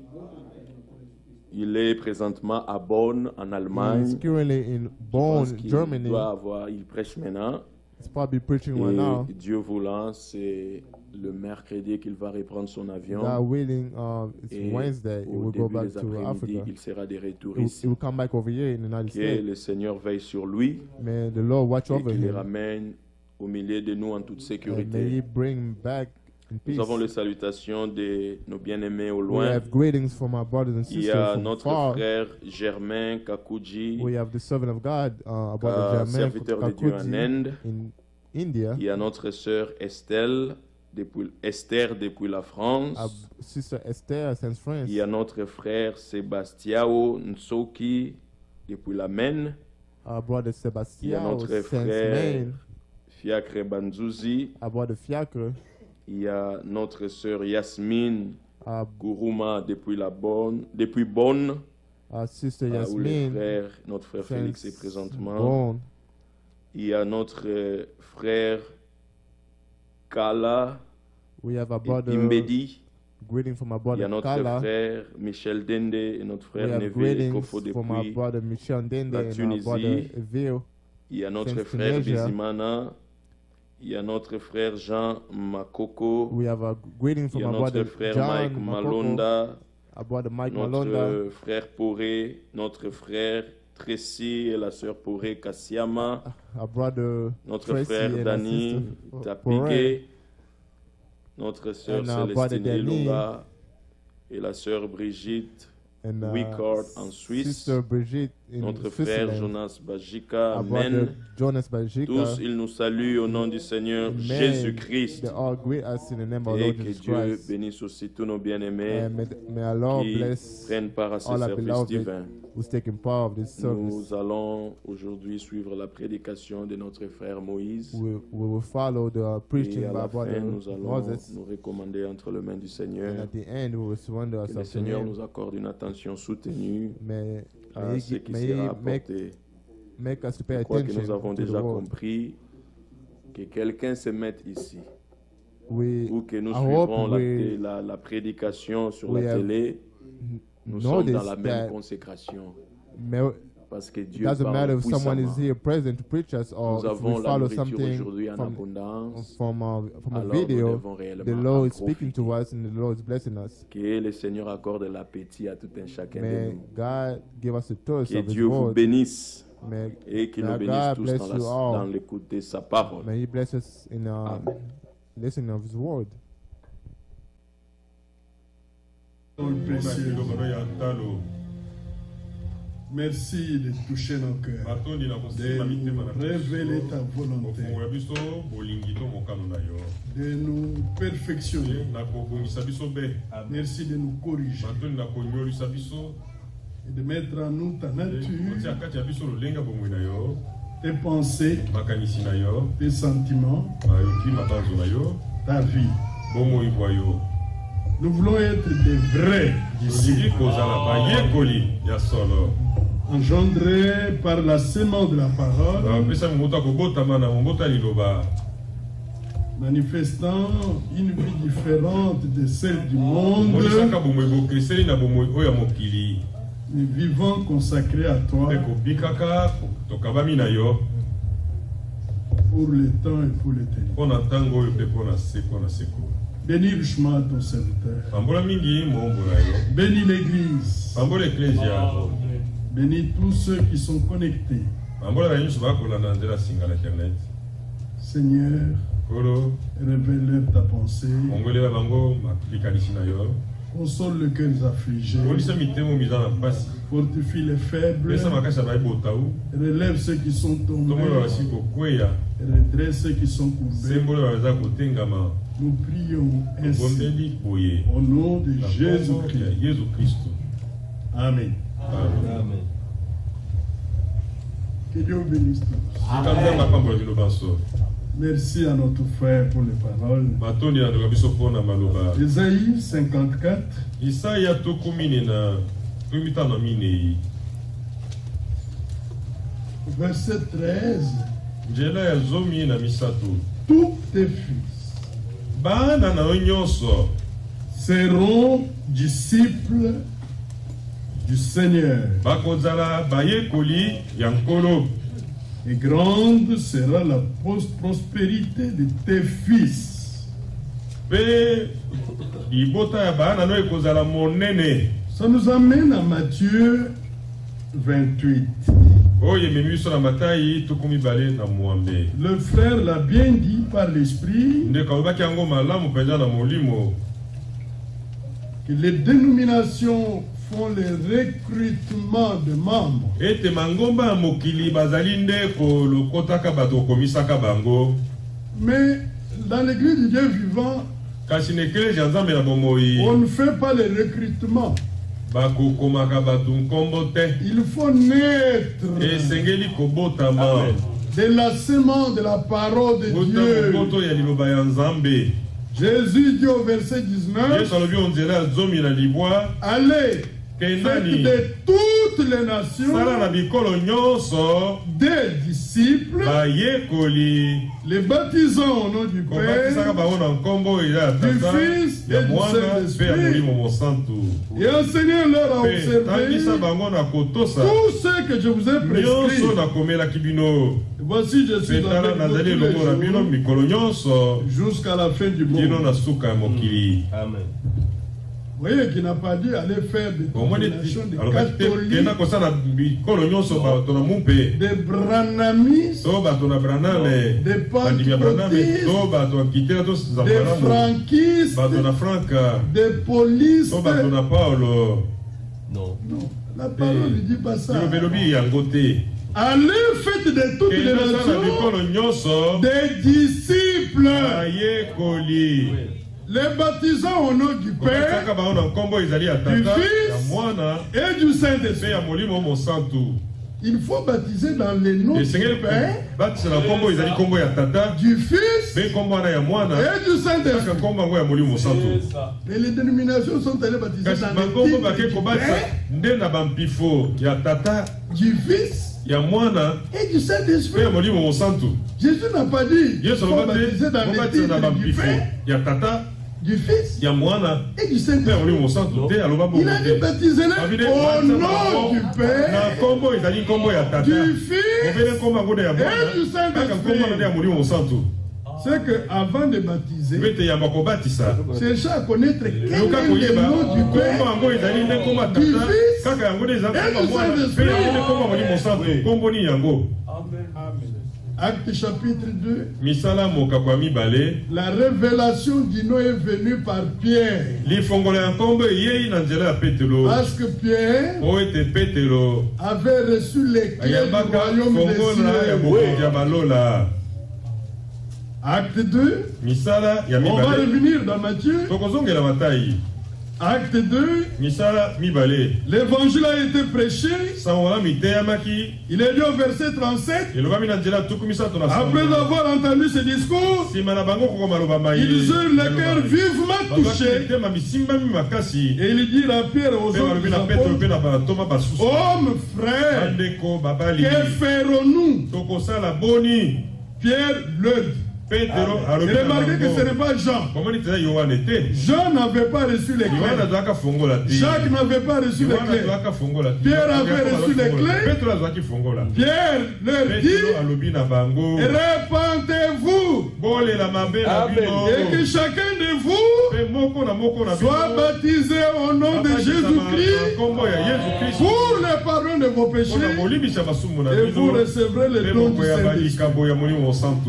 Il est présentement à Bonn, en He's Allemagne. currently in Je Bonn, pense qu'il Germany. il prêche maintenant. He's probably preaching right now. Et Dieu voulant, c'est le mercredi qu'il va reprendre son avion. God willing, it's Et Wednesday. He au will go début back des to après-midi, Africa. il sera de retour He ici. will come back over here in the United Que States. le Seigneur veille sur lui May the Lord watch et over qu'il le him, ramène au milieu de nous en toute and may He sécurité. bring him back in peace. Nous avons les salutations de nos bien-aimés au We loin. have greetings from our brothers and Il y sisters a from notre far. frère Germain Kakuji, We have the servant of God, our brother Jermaine serviteur de Dieu en Kakuji Inde. in India. Il y a notre sœur Esther depuis la Our France. sister Esther since France. Il y a notre frère Sebastiao Nsoki depuis la Maine. Our brother Il y a Sebastian notre since frère Maine. Fiacre Banzuzi. Our brother Fiacre. Il y a notre sœur Yasmine Our, Gourouma depuis Bonn, our sister où Yasmine notre frère Félix est since présentement. Bonn. Il y a notre frère Kala We have our brother Imbedi. greeting from our Il y a brother notre Kala. frère Michel Dende et notre We frère have Neville greetings Kofo from our depuis. brother Michel Dende la and our Tunisie. brother Evil. Il y a notre since frère Tunisia. Bizimana Il y a notre frère Jean Makoko. We have a greeting Il from y a our notre brother frère John Mike Makoko, Malonda. our brother Mike Malonda, Notre frère Poré. Notre frère Tracy et la sœur Poré Kassiama. our brother Notre Tracy frère and our Dani sister Tapigué. Notre sœur And our brother Célestine Dani. Eloba. Et la sœur Brigitte and Wickard en Suisse. Sister Brigitte in Notre frère Switzerland, Jonas Bajika. our brother Amen. Jonas Bajika. Tous, ils nous saluent au nom du Seigneur Amen. Jésus-Christ. They all greet us in the name of Et Lord que Jesus Dieu Christ. bénisse aussi tous nos bien-aimés And may our Lord qui bless prennent part à ce all our service beloved divin. who's taking part of this service. Nous allons aujourd'hui suivre la prédication de notre frère Moïse. We will follow the preaching Et à by la brother fin, nous allons Moses. nous recommander entre les mains du And Seigneur. at the end, we will surrender Que le ourselves to Seigneur Him. nous accorde une attention soutenue May à ce qui He sera apporté. make us to pay Je crois que attention nous avons to the déjà word. compris que quelqu'un se mette ici ou que nous I hope suivrons we la prédication sur we la have télé. Nous sommes dans noticed la même that consécration may- parce que it Dieu doesn't matter parle if someone is puissamment. here present to preach us or Nous if avons we la follow nourriture something aujourd'hui en from abondance. from a Alors video. nous devons The réellement Lord en is speaking to profiter. us and the Lord is blessing us. Que le Seigneur accorde l'appétit à tout un chacun de May nous. God give us the thirst Que of His Dieu vous word. bénisse May, et qu'il may nous bénisse God tous bless dans, you all. dans l'écoute de sa parole. May He bless us in Amen. listening of His word. Précieux. Merci de toucher nos cœurs, de révéler ta volonté, de nous perfectionner. Merci de nous corriger et de mettre en nous ta nature, tes pensées, tes sentiments, ta vie. Nous voulons être des vrais disciples, engendrés par la sémence de la parole, manifestant une vie différente de celle du monde, mais vivant consacrés à toi pour le temps et pour l'éternité. Bénis le chemin de ton serviteur. Bénis l'église. Bénis tous ceux qui sont connectés. Seigneur, révèle-leur ta pensée. Console le cœur des affligés. Fortifie les faibles. Relève ceux qui sont tombés. Redresse ceux qui sont courbés. Nous prions ainsi au nom de Jésus-Christ. Amen. Amen. Que Dieu vous bénisse tous. Merci à notre frère pour les paroles. Ésaïe 54. Verset 13. Tous tes fils seront disciples du Seigneur. Et grande sera la prospérité de tes fils. Ça nous amène à Matthieu 28. Le frère l'a bien dit par l'esprit que les dénominations font le recrutement de membres. Mais dans l'église du Dieu vivant, on ne fait pas le recrutement. Il faut naître de la sémence de la parole de Dieu. Jésus dit au verset 19, allez, faites de toutes les nations des disciples, les baptisant au nom du Père, du Fils et du Saint-Esprit, et enseignez-leur à observer tout ce que je vous ai prescrit. Voici, je suis avec vous tous les jours jusqu'à la fin du monde. Amen. Vous voyez qu'il n'a pas dit aller faire des conversions des catholiques, des branamistes, des pentecôtistes, des franquistes, des polices. Non, la parole ne dit pas ça. Allez, faites de toutes les nations des disciples. Les baptisants au nom du Père, du Fils et du Saint-Esprit. Il faut baptiser dans le nom du Père, du Fils et du Saint-Esprit. Et les dénominations sont allées baptiser dans le Père, du Fils et du Saint-Esprit. Jésus n'a pas dit qu'il faut baptiser dans le titre du Père, du Fils et du Saint-Esprit. Il a dit baptisez-les au nom du Père, du Fils et du Saint-Esprit. C'est qu'avant de baptiser, cherchez à connaître quel est le nom du Père, du Fils et du Saint-Esprit. Acte chapitre 2. La révélation d'Ino est venue par Pierre. Parce que Pierre avait reçu les clés du royaume des cieux. Acte 2. On va revenir dans Matthieu. Acte 2. L'évangile a été prêché. Il est dit au verset 37. Après avoir entendu ce discours, ils eurent le cœur vivement touché. Et il dit à Pierre et aux autres apôtres, hommes, frères, que ferons-nous? Pierre leur dit. Remarquez que ce n'est pas Jean. Jean n'avait pas reçu les clés. Jacques n'avait pas reçu les clés. Pierre avait reçu les clés. Pierre leur dit, répentez-vous et que chacun de vous soit baptisé au nom de Jésus-Christ pour le pardon de vos péchés et vous recevrez le don du Saint-Esprit.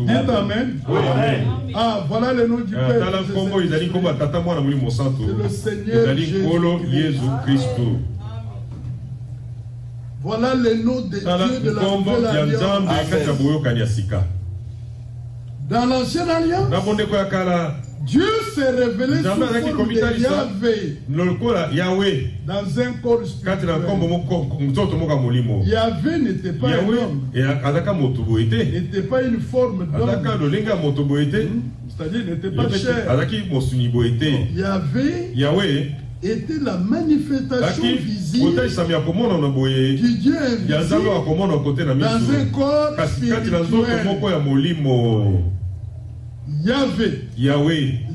Dites Amen. Ah, voilà le nom du Père. C'est le Seigneur Jésus-Christ. Voilà le nom de Dieu de la Nouvelle Alliance. Dans l'Ancienne Alliance, Dieu s'est révélé sous forme de Yahvé dans un corps spirituel. Yahvé n'était pas un homme, n'était pas une forme d'homme, c'est-à-dire n'était pas chair. Yahvé était la manifestation visible du Dieu invisible dans un corps spirituel. Yahvé,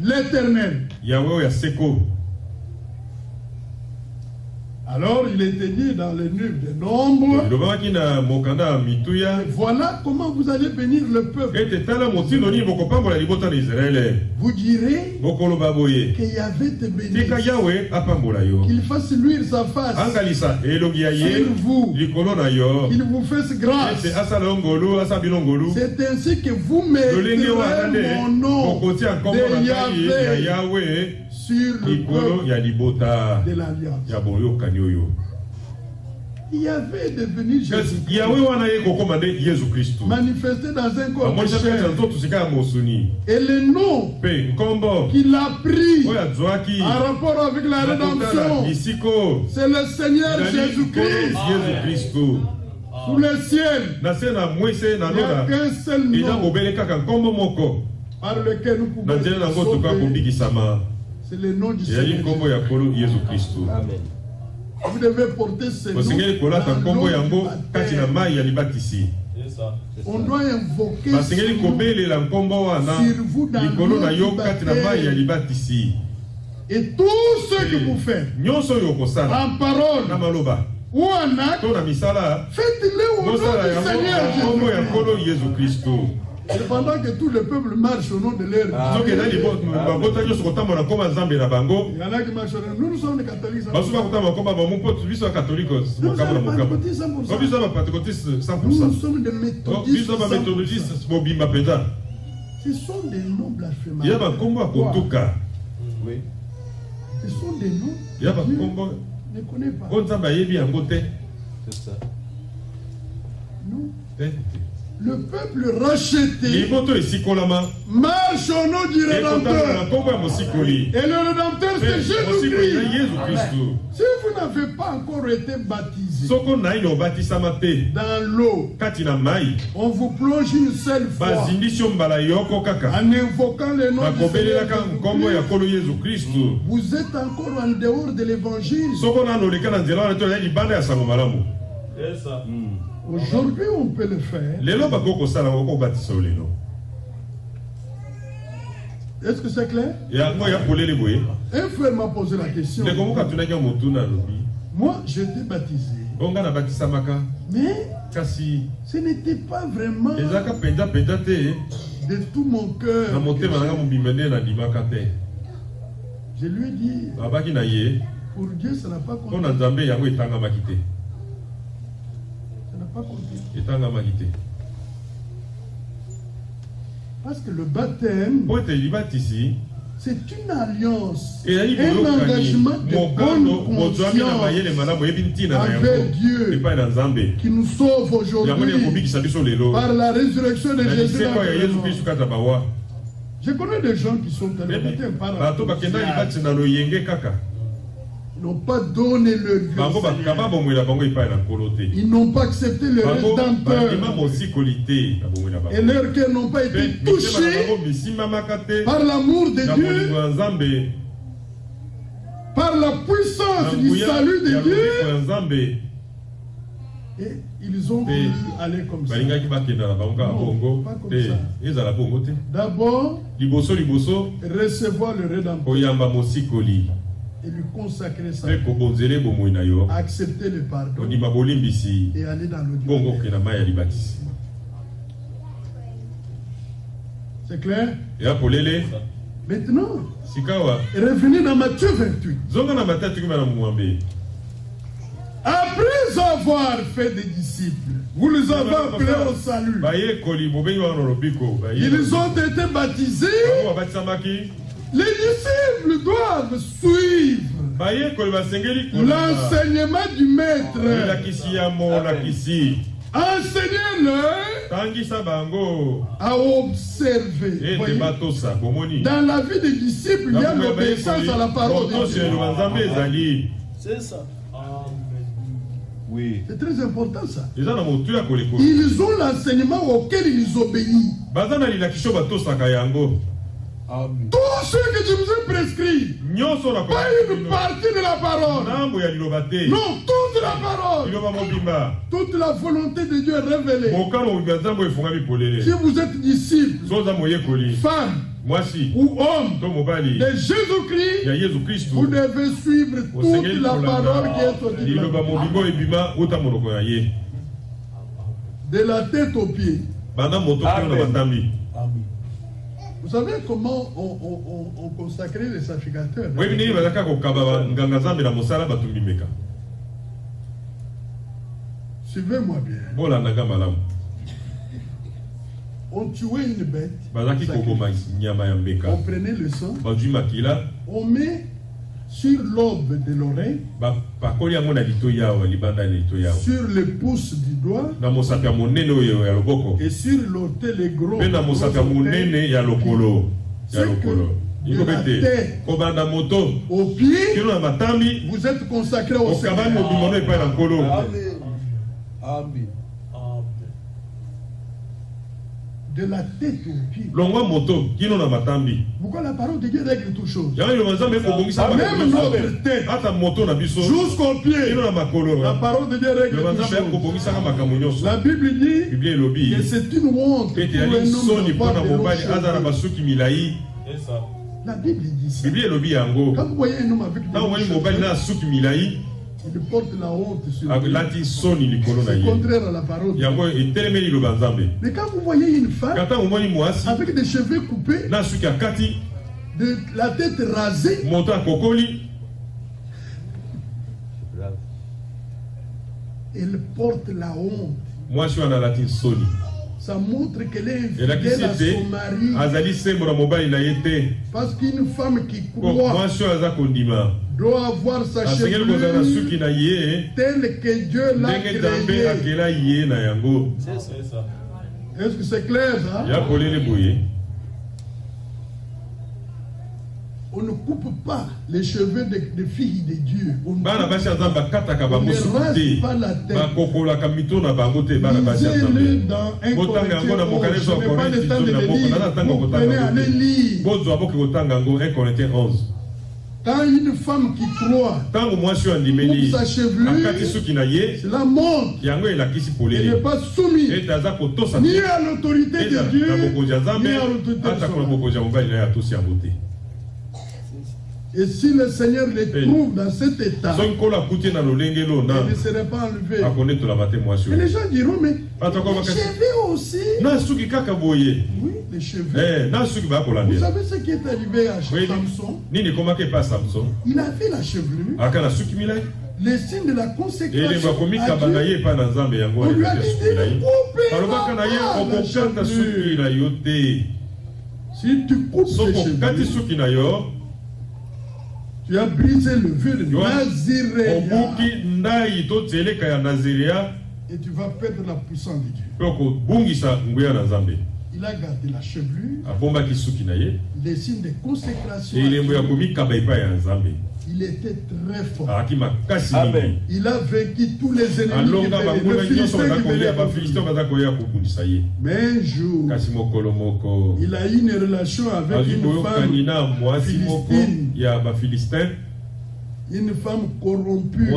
l'Éternel. Alors il était dit dans le livre des Nombres, voilà comment vous allez bénir le peuple. Vous direz que Yahvé te bénisse, qu'il fasse luire sa face sur vous, qu'il vous fasse grâce. C'est ainsi que vous mettrez mon nom de Yahvé sur le peuple de l'Alliance. Yahvé est devenu Jésus-Christ, manifesté dans un corps de chair. Et le nom qu'il a pris en rapport avec la rédemption, c'est le Seigneur Jésus-Christ. Sous le ciel, il n'y a qu'un seul nom par lequel nous pouvons sauver. C'est le nom du Seigneur Jésus-Christ. Amen. Vous devez porter ce nom dans l'eau du baptême. On doit invoquer ce nom sur vous dans l'eau du baptême. Et tout ce que vous faites, en parole ou un acte, faites-le au nom du Seigneur Jésus. Et pendant que tout le peuple marche au nom de leur Dieu, il y en a qui marchent au nom. Nous sommes des catholiques. Nous sommes des méthodistes. Ce sont des noms blasphémateurs. Oui. Ce sont des noms que Dieu ne connaît pas. C'est ça. Non. Le peuple racheté marche au nom du Rédempteur. Et le Rédempteur, c'est Jésus-Christ. Si vous n'avez pas encore été baptisé dans l'eau, on vous plonge une seule fois en invoquant le nom du Jésus-Christ. Vous êtes encore en dehors de l'évangile. C'est ça. Aujourd'hui, on peut le faire. Est-ce que c'est clair? Un frère m'a posé la question. Moi, j'étais baptisé. Mais ce n'était pas vraiment de tout mon cœur. Je lui ai dit, pour Dieu, ça n'a pas compté. Parce que le baptême, c'est une alliance, un engagement de bonne conscience avec Dieu qui nous sauve aujourd'hui par la résurrection de Jésus. Je connais des gens qui sont allés par ils n'ont pas donné leur vie. Ils n'ont pas accepté le Rédempteur. Et leurs cœurs n'ont pas été touchés par l'amour de Dieu, par la puissance du salut de Dieu. Et ils ont voulu aller comme ça. Non, pas comme ça. D'abord, recevoir le Rédempteur. Et lui consacrer sa vie, accepter le pardon et aller dans l'audience. C'est clair? Maintenant, revenez dans Matthieu 28. Après avoir fait des disciples, vous les avez appelés au salut. Ils ont été baptisés. Les disciples doivent suivre l'enseignement du maître. Enseignez-leur à observer. Dans la vie des disciples, il y a l'obéissance à la parole de Dieu. C'est ça. Oui. C'est très important ça. Ils ont l'enseignement auquel ils obéissent. Tout ce que je vous ai prescrit, pas une partie de la parole. Non, toute la parole. Toute la volonté de Dieu est révélée. Si vous êtes disciple, femme ou homme de Jésus-Christ, vous devez suivre toute la parole qui est sortie de la tête aux pieds. Amen. Vous savez comment on consacrait les sacrificateurs? Suivez-moi bien. On tuait une bête, on prenait le sang, on met sur l'aube de l'oreille, sur le pouce du doigt, et sur l'orteil les gros. De la tête au pied, vous êtes consacré au Seigneur. Amen. De la tête au pied. Pourquoi la parole de Dieu règle toutes choses? Même notre tête jusqu'au pied. La parole de Dieu règle toutes choses. La Bible dit que c'est une honte pour un homme de voir la Bible dit ça. Quand vous voyez un homme avec des cheveux, Il porte la honte sur lui. C'est contraire à la parole. Mais quand vous voyez une femme avec des cheveux coupés, de la tête rasée, elle porte la honte. Ça montre qu'elle est infidèle à son mari. Parce qu'une femme qui croit doit avoir sa chevelure telle que Dieu l'a créée. Est-ce que c'est clair ça? On ne coupe pas les cheveux des filles de Dieu. On ne rase pas la tête. Lisez-le dans un Corinthiens 11. Je n'ai pas le temps de le lire. Vous prenez à le lire. Quand une femme qui croit coupe sa chevelure, cela montre qu'elle n'est pas soumise ni à l'autorité de Dieu, ni à l'autorité de son mari. Et si le Seigneur les trouve dans cet état, ils ne seraient pas enlevés. Et les gens diront, mais les cheveux aussi. Oui, les cheveux. Vous savez ce qui est arrivé à Samson? Il a fait la chevelure. Les signes de la consécration à Dieu. On lui a dit de couper la chevelure. Si tu coupes les cheveux, tu as brisé le vœu de Naziréa et tu vas perdre la puissance de Dieu. Il a gardé la chevelure, les signes de consécration. Il était très fort. Il a vaincu tous les ennemis. Mais un jour, il a eu une relation avec une femme philistine. Une femme corrompue.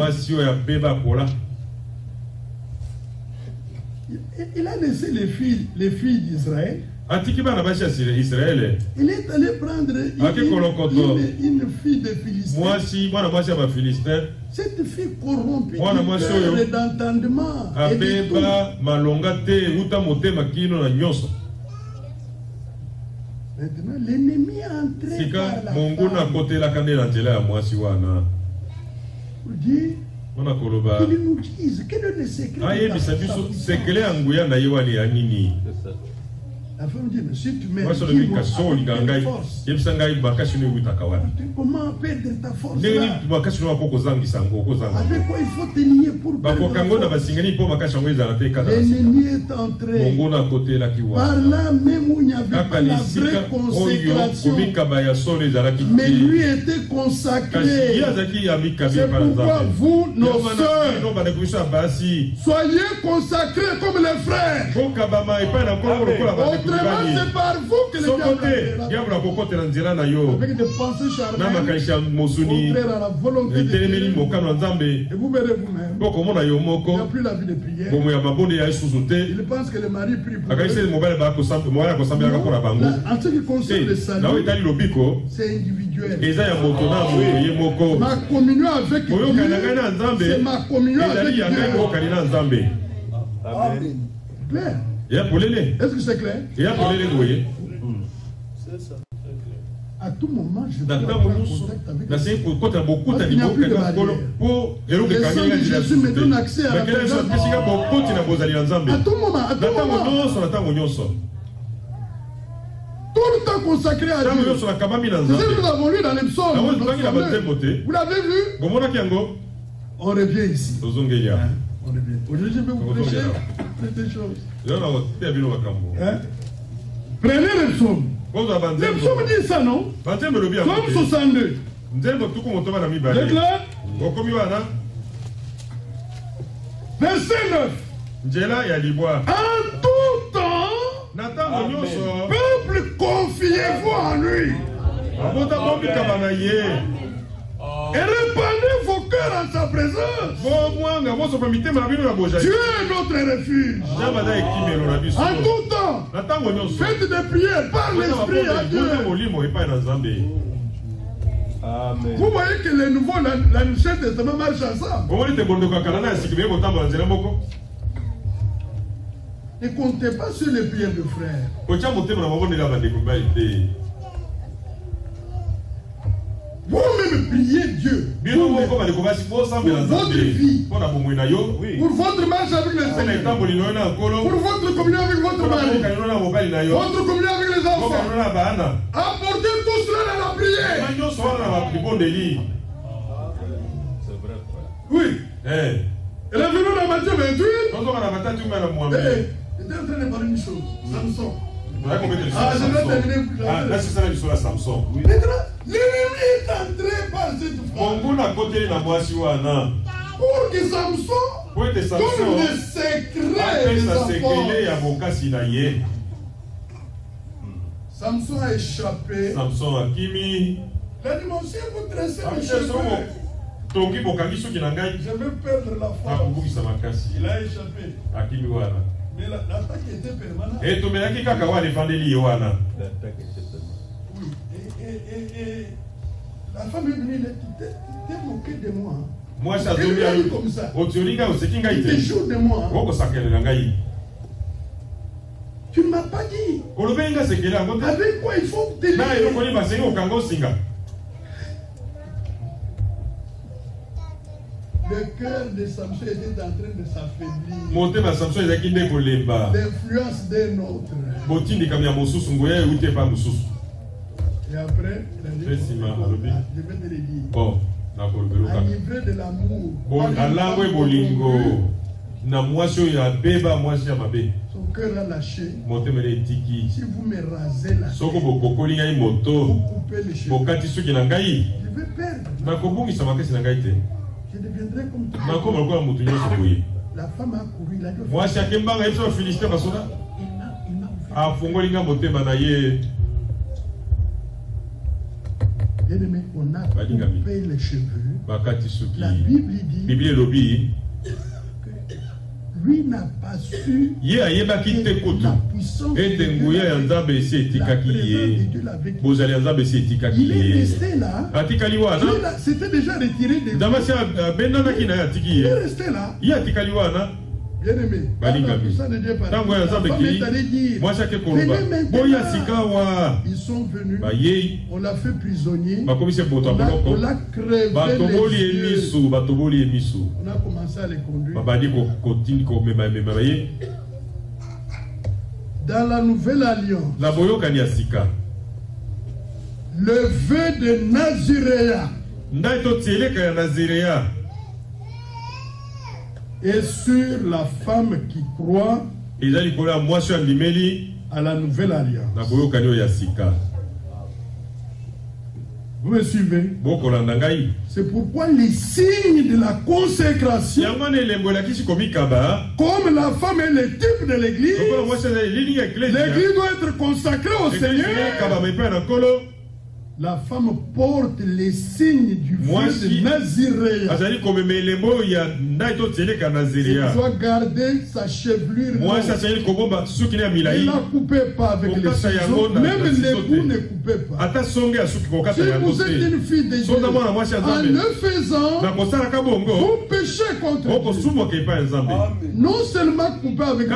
Il a laissé les filles d'Israël. Il est allé prendre une fille de Philistin. Cette fille corrompue d'entendement et de tout. Maintenant, l'ennemi est entré par la femme. Pour dire qu'il nous dise quel est le secret de la femme dit, mais si tu mets force, comment perdre ta force là? Avec quoi il faut te lier pour perdre ta force? L'ennemi est entré par là même où il n'y avait pas la vraie consécration, mais lui était consacré. C'est pourquoi vous, nos soeurs, soyez consacrés comme les frères. Autrement, c'est par vous que le diable avec des pensées charnelles, contraires à la volonté de Dieu. Et vous verrez vous-même, il n'y a plus la vie de prière. Il pense que le mari prie pour eux. En ce qui concerne le salut, c'est individuel. Ma communion avec Dieu, c'est ma communion avec Dieu. Claire? Est-ce que c'est clair? C'est ça. À tout moment, je peux avoir contact avec Dieu. Parce qu'il n'y a plus de barrière. Le sang de Jésus me donne accès à la présence. À tout moment. Tout le temps consacré à Dieu. C'est ce que nous avons lu dans les psaumes. Vous l'avez vu? On revient ici. Aujourd'hui, je vais vous prêcher des choses. Prenez le psaume. Le psaume dit ça, non? Psaume 62. Vous êtes là? Verset 9. En tout temps, peuple, confiez-vous en lui. Et répandez vos cœurs en sa présence. Dieu est notre refuge. En tout temps, faites des prières par l'esprit à Dieu. Amen. Vous voyez que le nouveau, l'Ancien Testament marche ensemble. Ne comptez pas sur les prières de frères. Vous-même priez Dieu pour votre vie, pour votre marche avec le Seigneur, pour votre communion avec votre mari, votre communion avec les enfants. Apportez tout cela dans la prière. Oui. Et là, venons dans Matthieu 28. J'étais en train de parler une chose. Samson. Je vais terminer. Là, c'est ça la mission à Samson. Maintenant, l'ennemi est entré par cette femme. Pour que Samson donne des secrets des enfants. Samson a échappé. Samson a kimi. La dimension vous tressez les cheveux. Je vais perdre la foi. Il a échappé. Mais l'attaque était permanente. Oui. Et la femme est venue, tu t'es moqué de moi. Moi, ça comme ça. Tu joues de moi. Tu ne m'as pas dit. Avec quoi il faut te lire. Le cœur de Samson était en train de s'affaiblir. L'influence d'un autre. Et après, il a dit, je vais te le dire. Enivré de l'amour. Son cœur a lâché. Si vous me rasez la tête, vous coupez les cheveux, je vais perdre. Je deviendrai comme toi. La femme a couru, il a dit bien-aimé, on a coupé les cheveux. La Bible dit que lui n'a pas su la puissance de Dieu, la présence de Dieu l'avait quitté. Il est resté là. C'était déjà retiré de Dieu. Il est resté là. Bien-aimé, la femme est allée dire, ils sont venus, on l'a fait prisonnier, on l'a crevé les yeux. On a commencé à les conduire. Dans la nouvelle alliance, le vœu de Naziréa et sur la femme qui croit à la nouvelle alliance. Vous me suivez? C'est pourquoi les signes de la consécration, comme la femme est le type de l'église, l'église doit être consacrée au Seigneur. La femme porte les signes du vœu de Naziréa. Elle doit garder sa chevelure. Elle ne la coupez pas avec les ciseaux. Même l'époux ne coupez pas. Si vous êtes une fille de Dieu, en le faisant, vous péchez contre Dieu. Non seulement couper avec les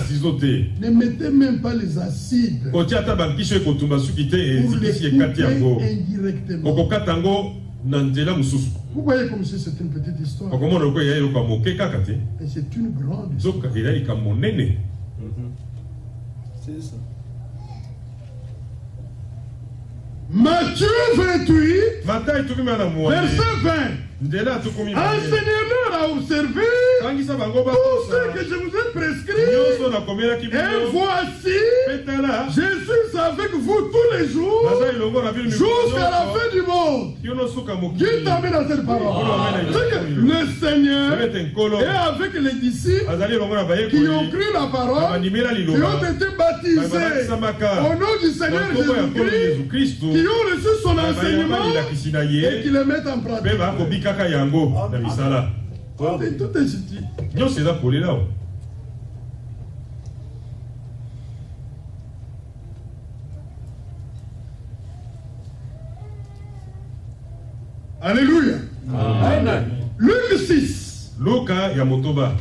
ciseaux, ne mettez même pas les acides pour les couper indirectement. Vous voyez comme si c'est une petite histoire. Et c'est une grande histoire. C'est ça. Matthieu 28, verset 20. Enseignez-leur à observer tout ce que je vous ai prescrit. Et voici, je suis avec vous tous les jours jusqu'à la fin du monde. Qui t'amène à cette parole? Le Seigneur est avec les disciples qui ont cru la parole, qui ont été baptisés au nom du Seigneur Jésus-Christ, qui ont reçu son enseignement et qui le mettent en pratique. Tout est ici. Alléluia. Amen. Luc 6. Luka ya motoba.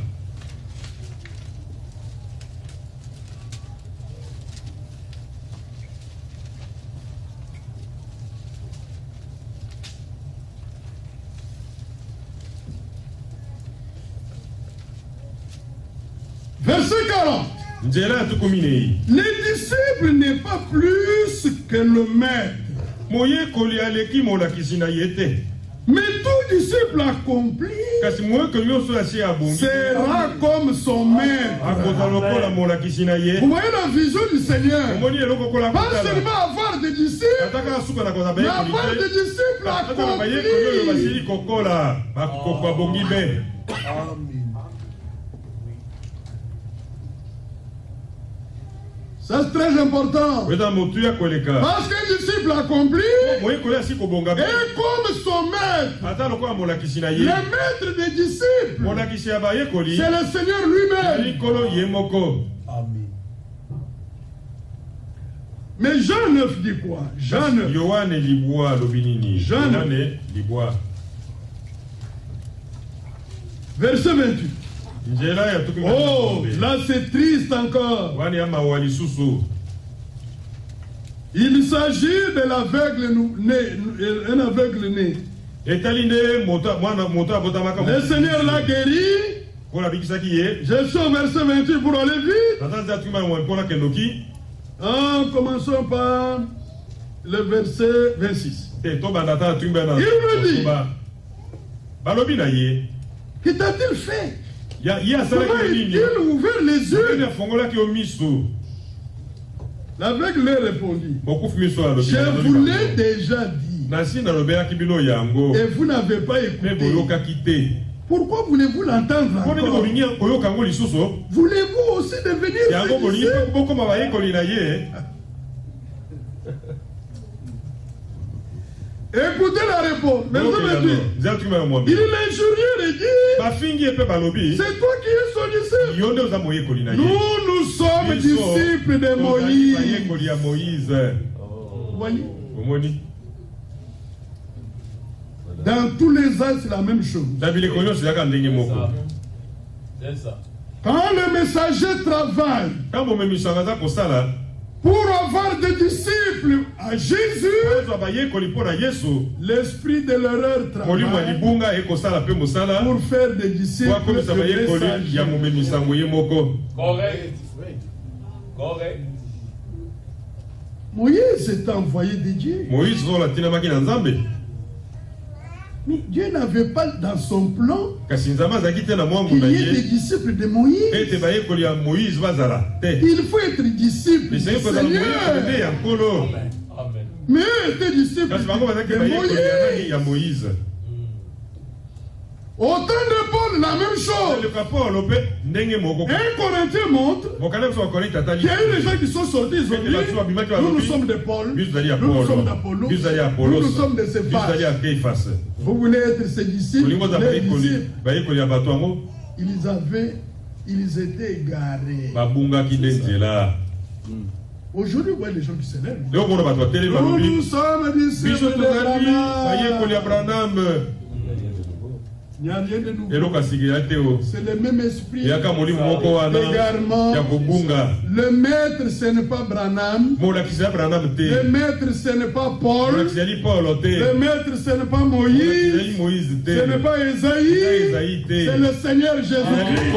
Verset 40. Les disciples n'est pas plus que le maître. Mais tout disciple accompli sera comme son maître. Vous voyez la vision du Seigneur. Pas seulement avoir des disciples, mais avoir des disciples accomplis. Ça c'est très important. Parce qu'un disciple accompli est comme son maître. Le maître des disciples, c'est le Seigneur lui-même. Mais Jean 9 dit quoi? Jean 9. Jean 9. Verset 28. Oh, là c'est triste encore. Il s'agit de l'aveugle né, un aveugle né. Le Seigneur l'a guéri. Je suis au verset 28 pour aller vite. Commençons par le verset 26. Il me dit, que t'a-t-il fait? Comment a-t-il ouvert les yeux? L'aveugle lui répondit, je vous l'ai déjà dit, et vous n'avez pas écouté. Pourquoi voulez-vous l'entendre encore? Voulez-vous aussi devenir disciple? Écoutez la réponse. Il l'injurier et dit, c'est toi qui es son disciple. Nous sommes disciples de Moïse. Voyez? Dans tous les ans, c'est la même chose. Quand le messager travaille pour avoir des disciples à Jésus, l'esprit de l'erreur travaille pour faire des disciples de messagers. Correct. Moïse est envoyé de Dieu. Mais Dieu n'avait pas dans son plan qu'il y ait des disciples de Moïse. Il faut être disciple du Seigneur. Mais étaient disciples de Moïse. Au temps de Paul, la même chose. Un Corinthien montre qu'il y a eu des gens qui sont sortis, ils ont dit, nous sommes de Paul, nous sommes d'Apollos, nous sommes de Céphas. Vous voulez être ses disciples, les disciples, ils étaient égarés. Aujourd'hui, vous voyez les gens qui s'élèvent. Nous sommes disciples de Branham. Il n'y a rien de nouveau. C'est le même esprit d'égarement. Le maître, ce n'est pas Branham. Le maître, ce n'est pas Paul. Le maître, ce n'est pas Moïse. Ce n'est pas Esaïe. C'est le Seigneur Jésus-Christ.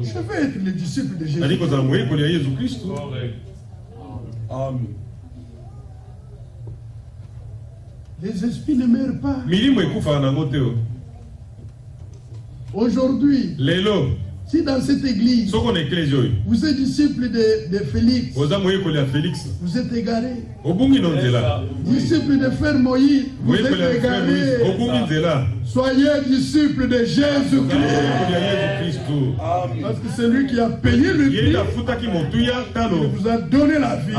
Je veux être le disciple de Jésus. Amen. Les esprits ne meurent pas. Aujourd'hui, si dans cette église, vous êtes disciple de Félix, vous êtes égaré. Disciple de Frère Moïse, vous êtes égaré. Soyez disciple de Jésus-Christ. Parce que c'est lui qui a payé le prix. Il vous a donné la vie.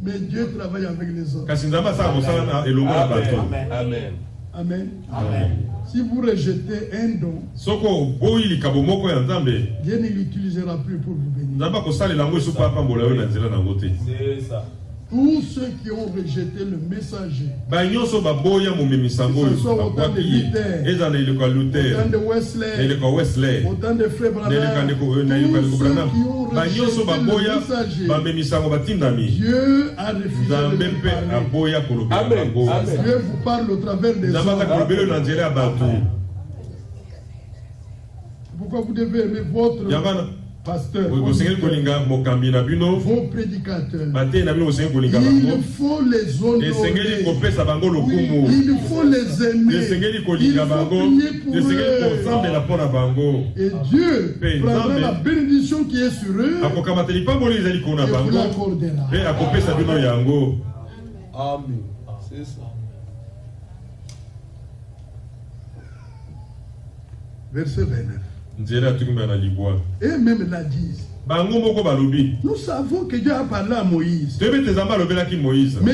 Mais Dieu travaille avec les hommes. Amen. Si vous rejetez un don, Dieu ne l'utilisera plus pour vous bénir. C'est ça. Tous ceux qui ont rejeté le messager, que ce soit autant de Luther, autant de Wesley, autant de frères Branham, tous ceux qui ont rejeté le messager, Dieu a refusé de vous parler. Dieu vous parle au travers des hommes. Pourquoi vous devez aimer votre pasteur, vos prédicateurs? Il faut les honorer. Il faut les aimer. Il faut prier pour eux. Et Dieu prendra la bénédiction qui est sur eux et vous l'accordera. Amen. C'est ça. Verset 29. Et même la disent. Nous savons que Dieu a parlé à Moïse. Mais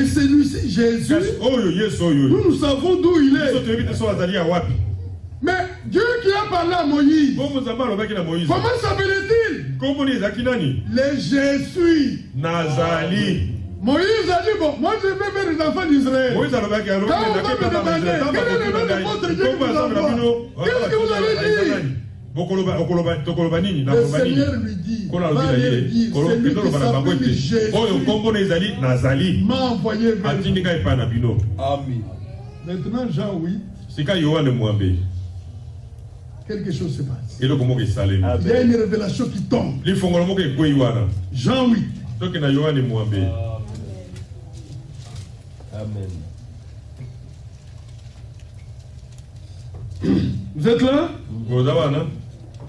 celui-ci, Jésus, nous savons d'où il est. Mais Dieu qui a parlé à Moïse, comment s'appelait-il? Les Jésus. Moïse a dit, bon, moi je vais vers les enfants d'Israël. Quand on va me demander, quel est le nom de votre Dieu qui vous envoie? Qu'est-ce que vous allez dire? Le Seigneur lui dit, va aller dire, celui qui s'appelle Jésus m'a envoyé vers vous. Amen. Maintenant, Jean 8, quelque chose se passe. Il y a une révélation qui tombe. Jean 8. Amen. Vous êtes là?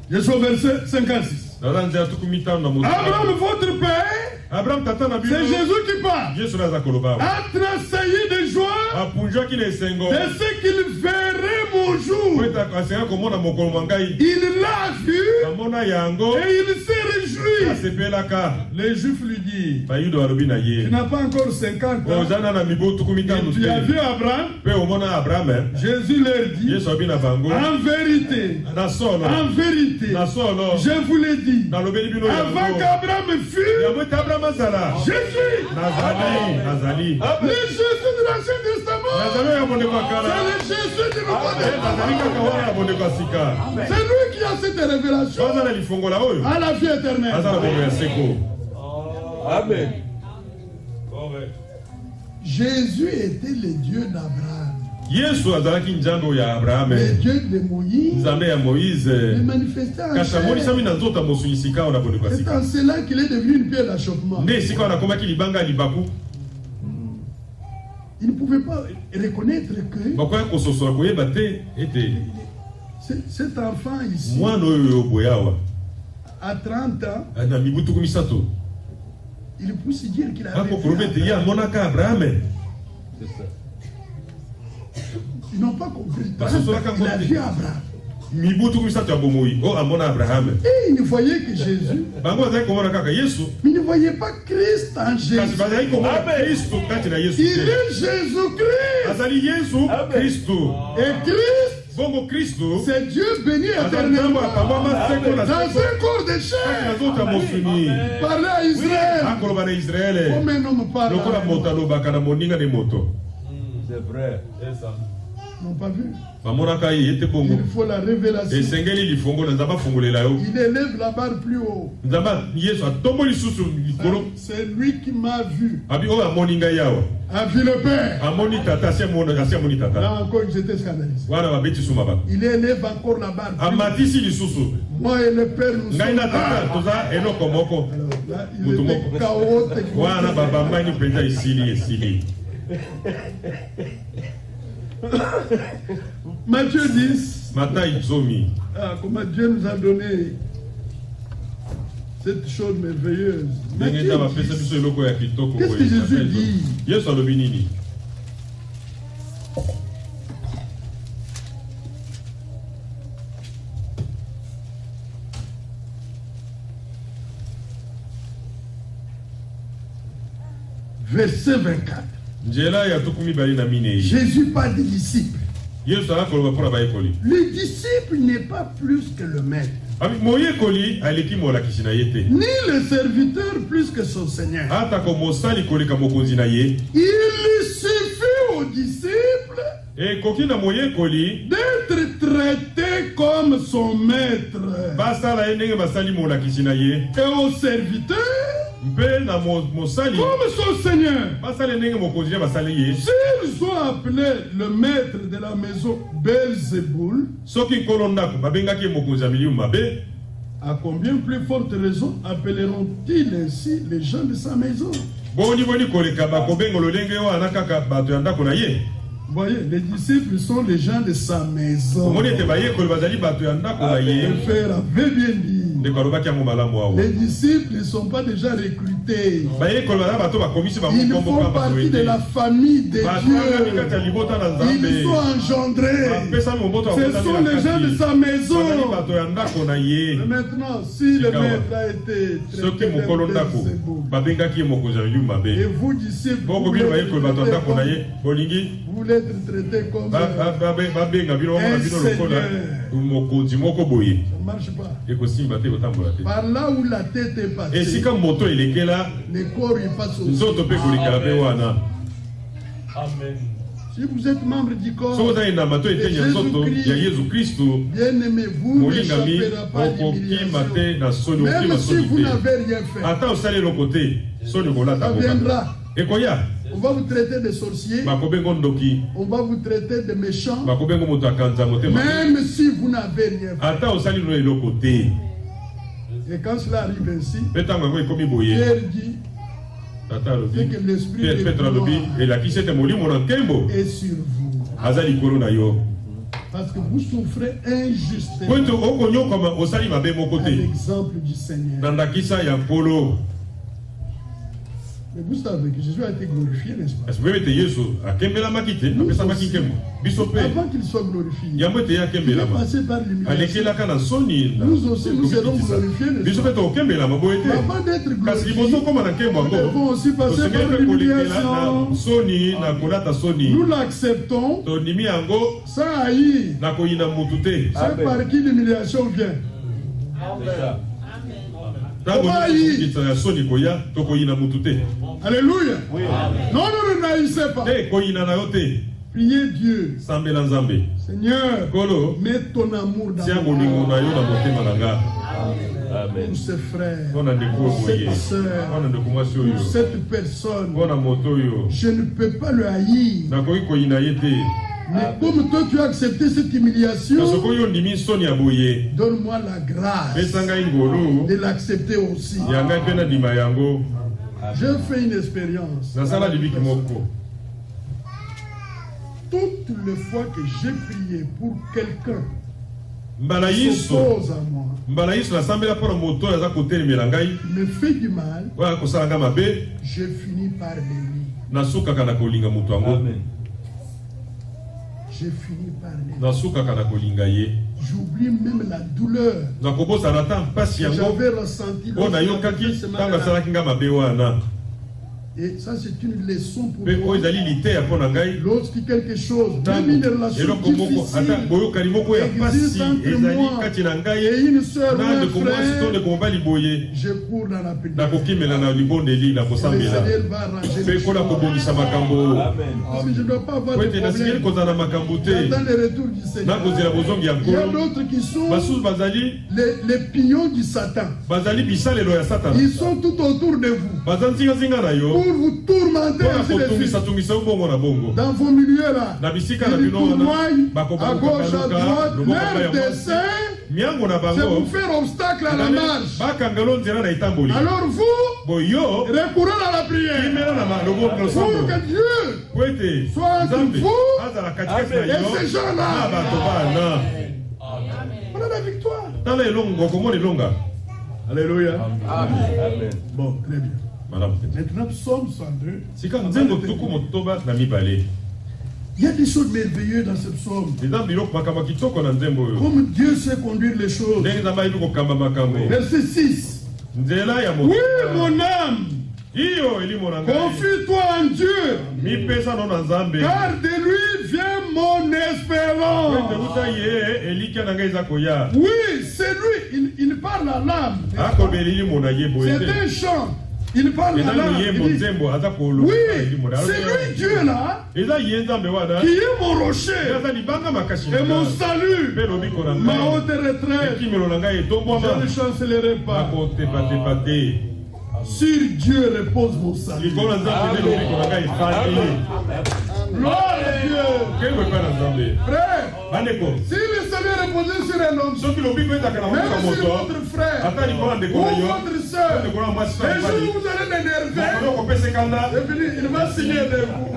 Je suis au verset 56. Abraham, votre père, c'est Jésus qui parle, a tressailli de joie de ce qu'il verrait mon jour. Il l'a vu et il s'est réjoui. Les Juifs lui disent, tu n'as pas encore 50 ans et tu as vu Abraham. Jésus leur dit, en vérité, je vous l'ai dit, avant qu'Abraham fût, Jésus. Les Jésus de l'Ancien Testament, c'est le Jésus du Nouveau Testament. C'est lui qui a cette révélation à la vie éternelle. Amen. Jésus était le Dieu d'Abraham. Le Dieu de Moïse est manifesté en chair. C'est en cela qu'il est devenu une pierre d'achoppement. Il ne pouvait pas reconnaître que cet enfant ici, à 30 ans, il peut se dire qu'il a vécu Abraham. C'est ça. Ils n'ont pas compris. Il a vu Abraham. Et il ne voyait que Jésus. Mais il ne voyait pas Christ en Jésus. Il est Jésus-Christ. Et Christ, c'est Dieu béni éternellement. Dans un corps de chair. Parler à Israël. Comme un homme parle. C'est vrai. C'est ça. Ils n'ont pas vu. Il faut la révélation. Il élève la barre plus haut. C'est lui qui m'a vu. A vu le Père. Là encore, j'étais scandalisé. Il élève encore la barre plus haut. Moi et le Père, nous sommes là, il était chaotique. Matthieu 10. Comment Dieu nous a donné cette chose merveilleuse. Qu'est-ce que Jésus dit? Verset 24. Jésus parle des disciples. Le disciple n'est pas plus que le maître, ni le serviteur plus que son Seigneur. Il suffit au disciple d'être traité comme son maître, et au serviteur comme son Seigneur. S'ils sont appelés le maître de la maison Belzéboul, à combien plus forte raison appelleront-ils ainsi les gens de sa maison? Vous voyez, les disciples sont les gens de sa maison. Le frère avait bien dit. Les disciples ne sont pas déjà recrutés. Ils font partie de la famille de Dieu. Ils sont engendrés. Ce sont les gens de sa maison. Mais maintenant, si le maître a été traité et vous, disciples, vous voulez être traité comme un seigneur. Ça ne marche pas. Par là où la tête est passée, le corps y passe aussi. Amen. Si vous êtes membre du corps de Jésus-Christ, bien-aimé, vous n'échapperez pas d'humiliation. Même si vous n'avez rien fait, ça viendra. On va vous traiter de sorciers, on va vous traiter de méchants, même si vous n'avez rien fait. Et quand cela arrive ainsi, Pierre dit que l'esprit de gloire est sur vous. Parce que vous souffrez injustement à l'exemple du Seigneur. Mais vous savez que Jésus a été glorifié, n'est-ce pas? Avant qu'il soit glorifié, il est passé par l'humiliation. Nous aussi, nous serons glorifiés, n'est-ce pas? Avant d'être glorifiés, nous devons aussi passer par l'humiliation. Nous l'acceptons sans haïr. C'est par qui l'humiliation vient? Alléluia. Oui. Non, ne n'haïssez pas. Priez Dieu. Seigneur, mets ton amour dans mon cœur. Pour ses frères, pour cette soeur, pour cette personne, je ne peux pas le haïr. Mais comme toi tu as accepté cette humiliation, donne-moi la grâce de l'accepter aussi. Je fais une expérience. Toutes les fois que j'ai prié pour quelqu'un qui s'oppose à moi, me fait du mal, je finis par l'aimer. Amen. J'ai fini par l'aimer. J'oublie même la douleur que j'avais ressentie et ça c'est une leçon pour moi. Lorsque quelque chose, même une relation difficile existe entre moi et une soeur ou un frère, je cours dans la prière. Le Seigneur va arranger les choses. Parce que je ne dois pas avoir de problème. J'attends le retour du Seigneur. Il y a d'autres qui sont les pions du Satan. Ils sont tout autour de vous. Pour vous tourmenter ainsi de suite. Dans vos milieux là, ils tournoient à gauche, à droite, leur dessein, c'est vous faire obstacle à la marche. Alors vous, recourez à la prière pour que Dieu soit entre vous et ces gens-là. On a la victoire. Alléluia. Amen. Bon, très bien. Maintenant, Psaume 102. Il y a des choses merveilleuses dans ce psaume. Comme Dieu sait conduire les choses. Verset 6. Oui, mon âme, confie-toi en Dieu, car de lui vient mon espérance. Oui, c'est lui, il parle à l'âme. C'est un chant. Il parle à l'âme. Oui, c'est lui Dieu là, qui est mon rocher et mon salut, ma haute retraite. Je ne chancellerai pas. Sur Dieu repose mon salut. Gloire à Dieu. Frère, si le salut reposait sur un homme, même sur votre frère ou votre soeur, les jours où vous allez l'énerver, il va signer de vous.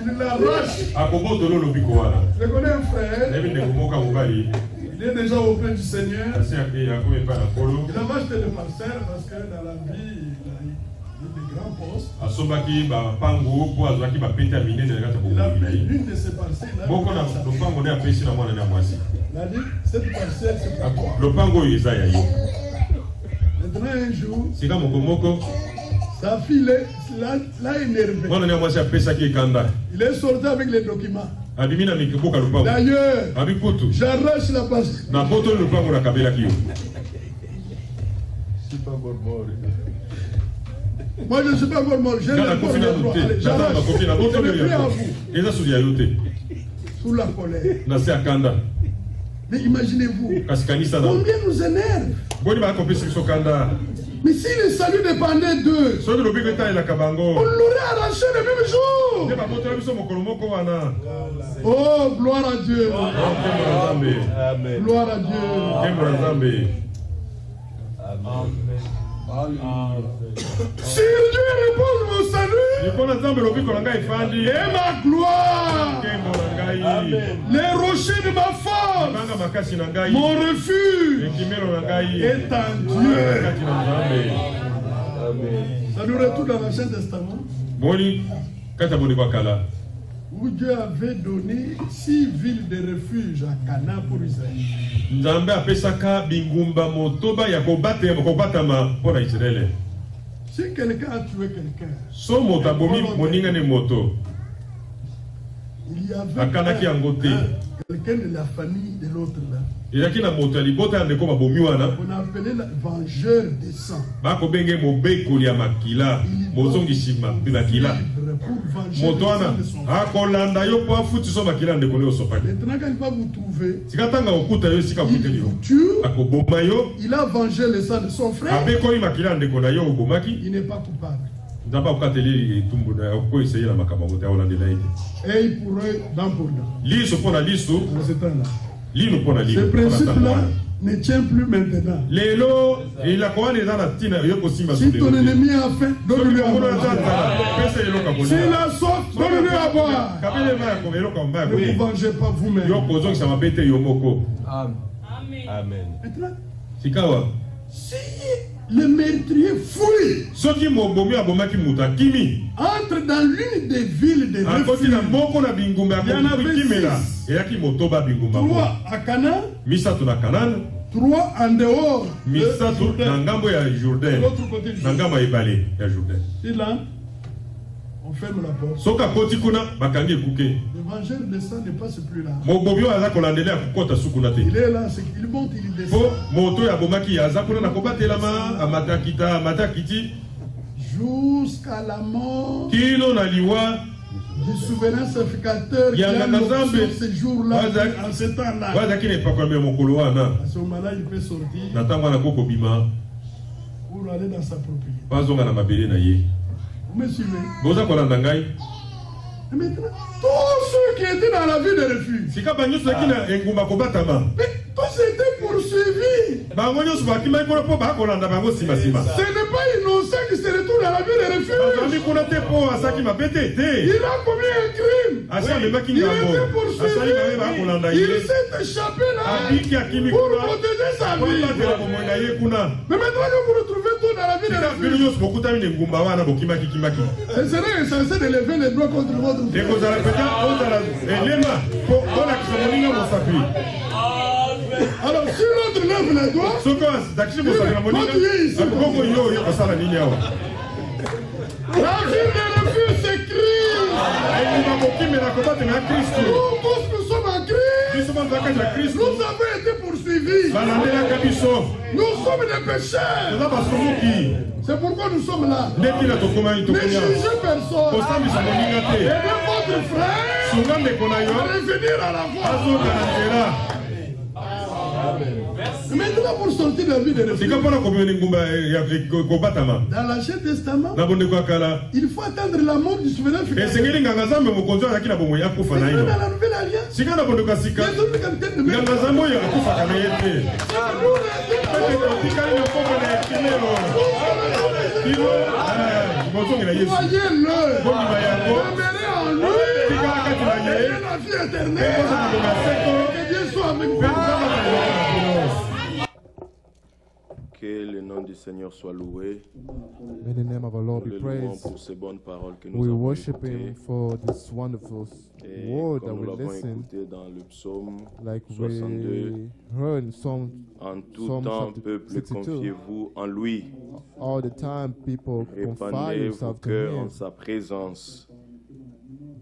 Il l'arrache. Je connais un frère. Il est déjà auprès du Seigneur. Il a acheté le parcelle parce que dans la vie, il a eu des grands postes. Il a pris une de ses parcelles. Il a dit, cette parcelle, c'est pas quoi. Maintenant, un jour, sa fille l'a énervé. Il est sorti avec les documents. D'ailleurs, j'arrache la passe. Moi je ne suis pas encore mort. J'ai le corps de droit. J'arrache. Je ne prie à vous. Sous la colère. Mais imaginez-vous, combien nous énerve. Mais si le salut dépendait d'eux, on l'aurait arraché le même jour. Oh, gloire à Dieu. Amen. Gloire à Dieu. Si Dieu repose mon salut et ma gloire, les rochers de ma force, mon refuge est en Dieu. Ça nous retourne dans l'Ancien Testament où Dieu avait donné 6 villes de refuge à Canaan pour Israël. Si quelqu'un a tué quelqu'un, il y avait quelqu'un de la famille de l'autre là. On appelait le vengeur des sangs. Maintenant, quand il va vous trouver, il vous tue, il a vengé le sang de son frère, il n'est pas coupable. Et il pourrait dans pour ce principe-là ne tient plus maintenant. Si ton ennemi a faim, donne-lui à boire. S'il a soif, donne-lui à boire. Ne vous vengez pas vous-même. Amen. Maintenant, si le meurtrier fouille, entre dans l'une des villes de refuge, il y en avait 6. 3 à Canaan, 3 en dehors de l'autre côté du Jourdain. Et là, on ferme la porte. L'évangile de sang ne passe plus là. Il est là, il monte, il descend. Jusqu'à la mort du souverain sacrificateur qui a sur ce jour-là, en ce temps-là. À ce moment-là, il peut sortir pour aller dans sa propriété. Vous me suivez? Et maintenant, tous ceux qui étaient dans la ville de refuge, tous étaient poursuivis. Ce n'est pas innocent qui se retrouve dans la ville de refuge. Il a commis un crime. Il était poursuivi. Il s'est échappé là pour protéger sa vie. Mais maintenant que vous retrouvez tout dans la ville de refuge, ce serait insensé de lever les doigts contre votre frère. Alors, si l'autre lève les doigts, quand tu es ici, la ville de refuge s'écrie. Nous tous nous sommes en Christ. Nous avons été poursuivis. Nous sommes des pécheurs. C'est pourquoi nous sommes là. Ne jugez personne. Aidez votre frère à revenir à la foi. Maintenant, pour sortir de la vie de réfugié, dans l'Ancien Testament, il faut attendre la mort du souverain fidèle. Mais dans la Nouvelle Alliance, il y a toujours le capitaine de mer. Croyez-le, demeurez en lui, ayez la vie éternelle. Que Dieu soit avec vous. Que le nom du Seigneur soit loué. May the name of our Lord be praised. Pour ces bonnes paroles que nous We avons worship écoutées. Him for this wonderful Et word that comme we nous l'avons listen, écouté dans le psaume like 62, we heard in Psalm. en tout Psalm temps, chapter peuple, 62. confiez-vous en lui. All the time, people confide Répandez vos yourself to cœurs en Him. sa présence.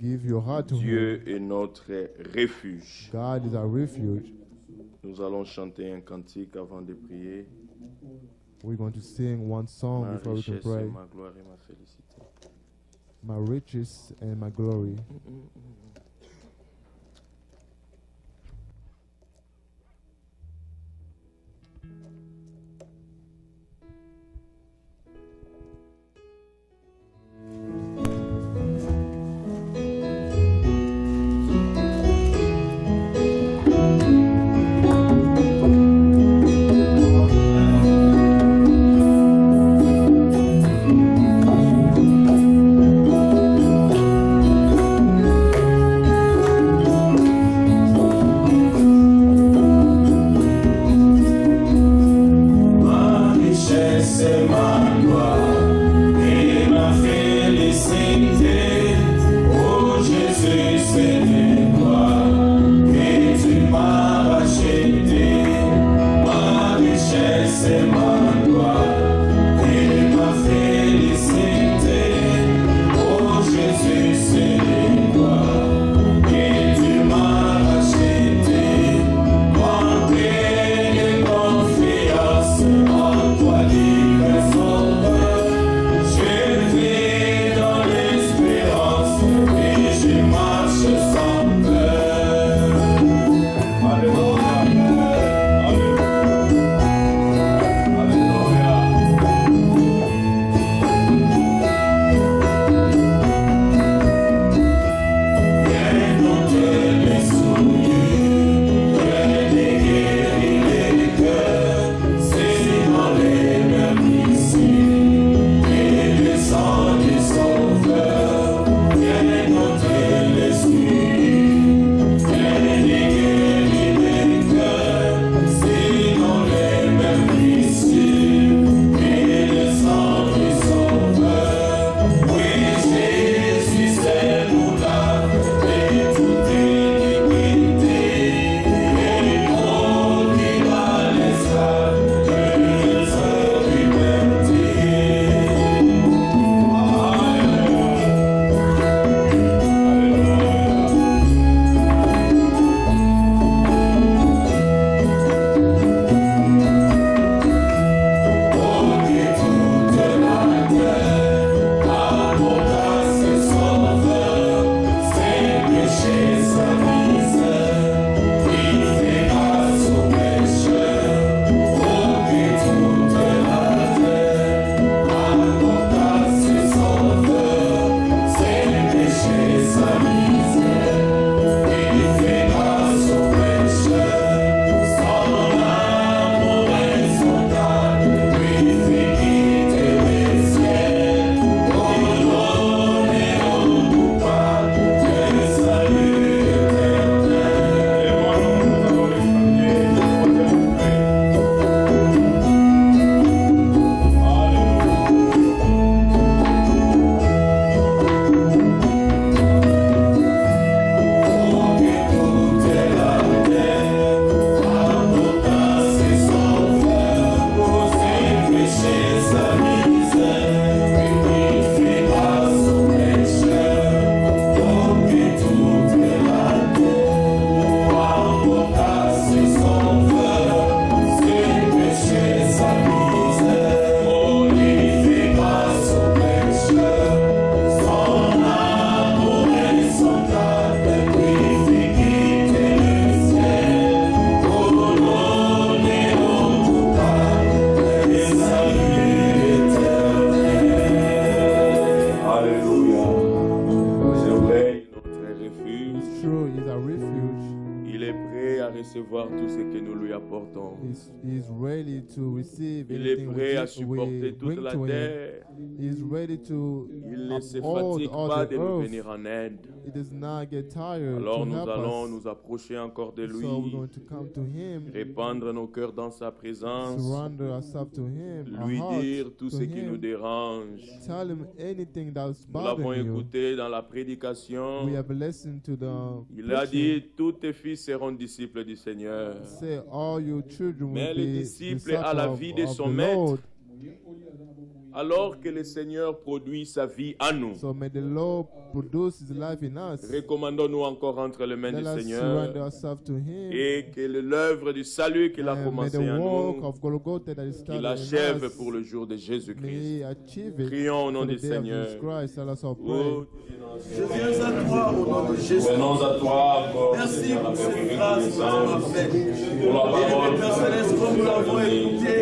Give your heart to Him. Dieu est notre refuge. God is our refuge. Nous allons chanter un cantique avant de prier. We're going to sing one song Ma before we can richesse pray. et ma gloire et ma félicité. My riches and my glory. Nous true, He's a refuge. Il est prêt à recevoir tout ce que nous lui apportons. He's ready to receive Il est anything prêt à we supporter toute bring la to Him. terre. He's ready to Il ne se uphold fatigue all pas the de nous earth. venir en aide. He does not get tired Alors to nous help allons us. nous approcher encore de lui, So we're going to come to Him, répandre nos cœurs dans sa présence, surrender ourselves to Him, our lui hearts dire tout to ce qui nous Him. dérange. Tell Him anything that's Nous l'avons bothering you. écouté dans la prédication. We have listened to the Il a preaching. dit, tous tes fils seront disciples du Seigneur. Say all your children Mais will le be disciple a la vie de disciples son of the maître. Lord. Alors que le Seigneur produit sa vie en nous. So may the Lord produce His life in us. Recommandons-nous encore entre les mains Let du us Seigneur surrender ourselves to Him. et que l'œuvre du salut qu'il a And may commencé the en work nous, of Golgotha that is qu'il started in achève us, pour le jour de may Jésus-Christ. He achieve it Prions au nom for the du day of Seigneur. Jesus Christ. Let us all pray. Oh, Je viens à toi au nom de Jésus. venons à toi encore. Merci pour cette grâce que tu m'as faite. Pour la parole Et Père Céleste, comme nous l'avons écouté,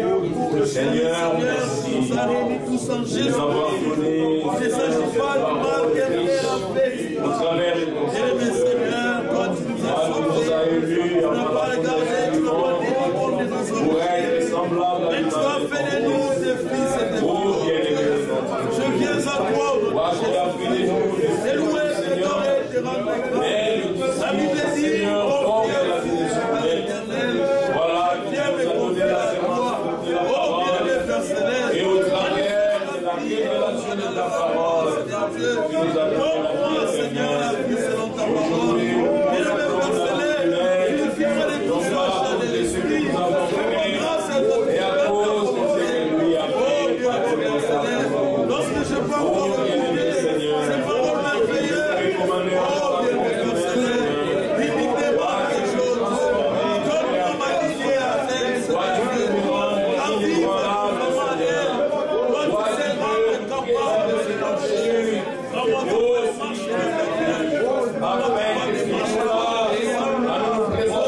le Seigneur nous a réunis tous en Jésus. Il ne s'agit pas du mal qu'elle a fait. Et Seigneur, toi tu nous as sauvés, tu n'as pas regardé, tu n'as pas délivré de nos orgueils. Mais tu as fait de nous des fils et des filles. Je viens à toi au nom de Jésus. C'est loué, c'est doré, te rendre grâce. La Bible dit, oh Dieu, l'éternel, viens me confier à toi. Oh bien, Père Céleste, et au travers de la révélation de ta parole, donne-moi, Seigneur, la vie selon ta parole. Et le Père Céleste, tu feras de tout ça, de l'esprit. Fais-moi grâce à toi. Et à cause de ce que lui a fait, oh Dieu, Père Céleste, lorsque je peux encore écouter ces paroles merveilleuses, oh Dieu, Père Céleste, limite-moi quelque chose. Donne-moi ma lignée à elle, Seigneur. À vivre vraiment à elle. Toi, tu sais rendre capable de se marcher. Comment tu peux marcher avec elle. Comment tu peux marcher avec elle.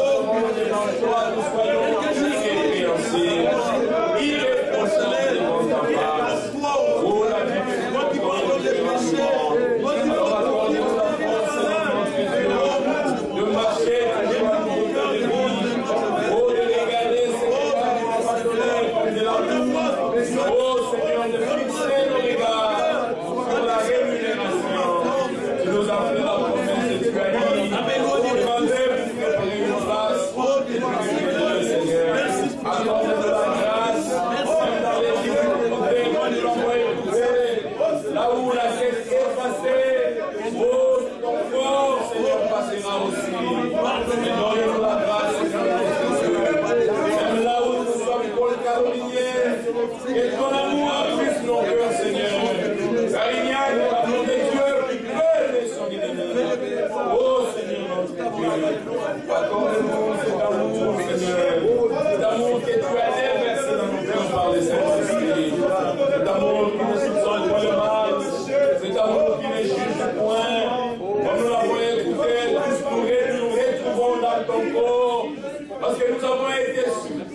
Parce que nous avons été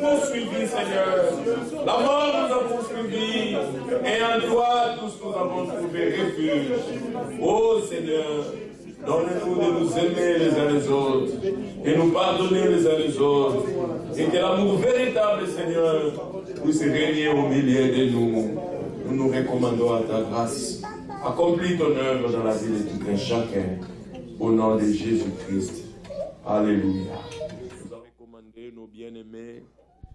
poursuivis, Seigneur. La mort nous a poursuivis. Et en toi, tous nous avons trouvé refuge. Oh Seigneur, donne-nous de nous aimer les uns les autres. Et nous pardonner les uns les autres. Et que l'amour véritable, Seigneur, puisse régner au milieu de nous. Nous nous recommandons à ta grâce. Accomplis ton œuvre dans la vie de tout un chacun. Au nom de Jésus-Christ. Alléluia. Nous avons recommandé nos bien-aimés.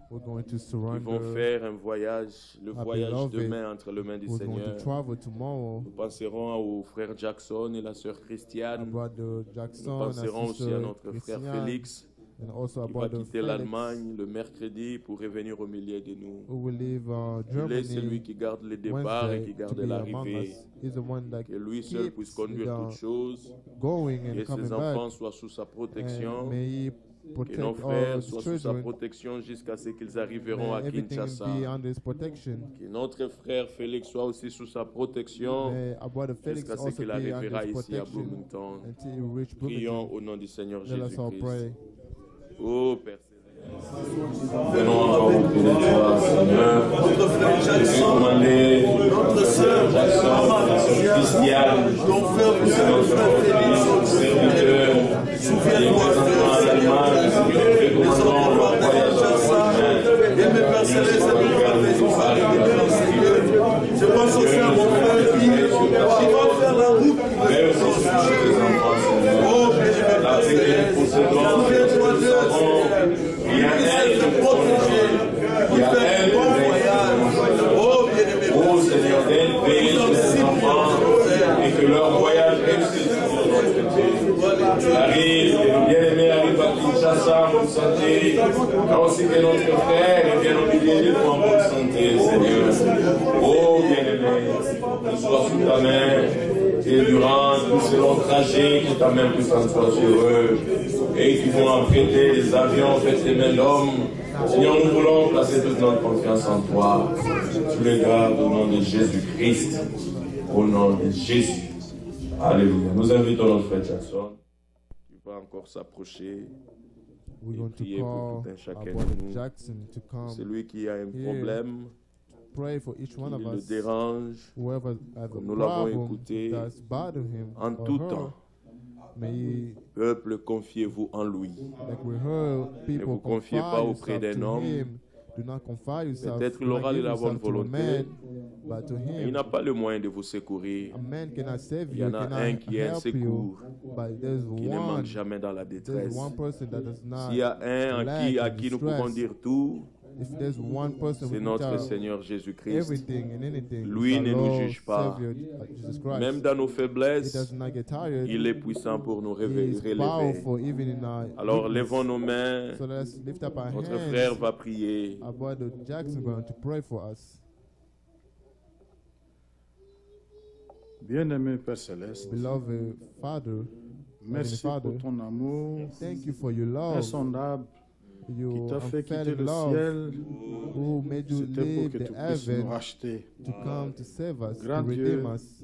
We're going to Ils vont surrender. faire un voyage, le Our voyage beloved, demain entre les mains du We're going Seigneur. to travel tomorrow. Nous penserons au frère Jackson et la sœur Our Christiane. brother Nous Jackson, penserons our aussi à sister notre frère Christian, Félix, and also our qui va brother quitter Felix, l'Allemagne le mercredi pour revenir au milieu de nous. who will leave Il est celui Germany qui garde le départ et Wednesday qui to garde be among l'arrivée. us. He's the one that Que lui seul puisse keeps conduire toutes the choses. going Et and ses coming enfants back. soient sous sa protection. And may he Que protect nos all frères his soient sous sa children. protection jusqu'à ce qu'ils arriveront à May everything Kinshasa. be under his protection. Que notre frère Félix soit aussi sous sa protection May our brother Felix jusqu'à ce also qu'il be under arrivera his ici à protection Bloomington. until he reach Prions Bloomington. au nom du Seigneur Let us all Jésus-Christ. pray. Oh Père Céleste, venons encore auprès de toi, Seigneur. Notre frère Jackson, Recommandez notre sœur Jackson, Christiane, Christiane, ton frère, notre frère Félix, serviteur, Souviens-toi de Seigneur. Les enfants de Kinshasa. Et mes Pères Célestes, je pense aussi à mon frère qui va faire la route. Oh, bien-aimé Père Céleste, souviens-toi d'eux. Il essaie de protéger pour faire un bon voyage. Oh, bien-aimé Père Céleste, nous sommes si bien, et que leur voyage réussisse. Arrive, bien-aimé, arrive à Kinshasa en bonne santé, ainsi que notre frère et bien obligé en bonne santé, Seigneur. Oh, bien-aimé, que sois sous ta main, et durant tout ce long trajet, que ta main puissante soit sur eux, et qui vont apprêter les avions, faites les mains d'hommes. Seigneur, nous voulons placer toute notre confiance en toi. Tu les gardes au nom de Jésus-Christ, au nom de Jésus. Alléluia. Nous invitons notre frère Jackson, qui va encore s'approcher. We're going to call our brother Jackson to come. Celui qui a un problème, pray for each one of le us. dérange, Whoever has comme a nous l'avons problem écouté, that's bothering him en or tout her, temps. may Peuple, confiez-vous en lui. like we heard, Ne people vous confiez confide pas auprès yourself d'un to homme. him. Do not confide yourself. Peut-être qu'il do not aura de give la bonne yourself to a volonté. man, but to Il him. n'a pas le moyen de vous secourir. A man cannot save Il y you, en a cannot un qui est un help secours, you, but there's qui ne manque one. jamais dans la There's détresse. one person that does not S'il y a un lack à in qui nous distress. pouvons dire tout, If there's one person c'est who notre can tell Seigneur Jésus-Christ. everything and anything, Lui it's ne our nous Lord, juge pas. Savior, Jesus Christ. Même dans nos He faiblesses, does not get tired. il est puissant pour nous He is relever. powerful even in our Alors weakness. levons nos mains. So let's lift up our Notre hands. frère va prier. Our brother Jackson going to pray for us. Bien-aimé Père Céleste, Beloved Father, merci Father, pour ton amour thank you for your love. insondable qui Your t'a fait quitter unfailing le love, ciel. who made you C'était pour leave que the tu puisses nous heaven racheter. to come to save us, to Grand redeem Dieu, us.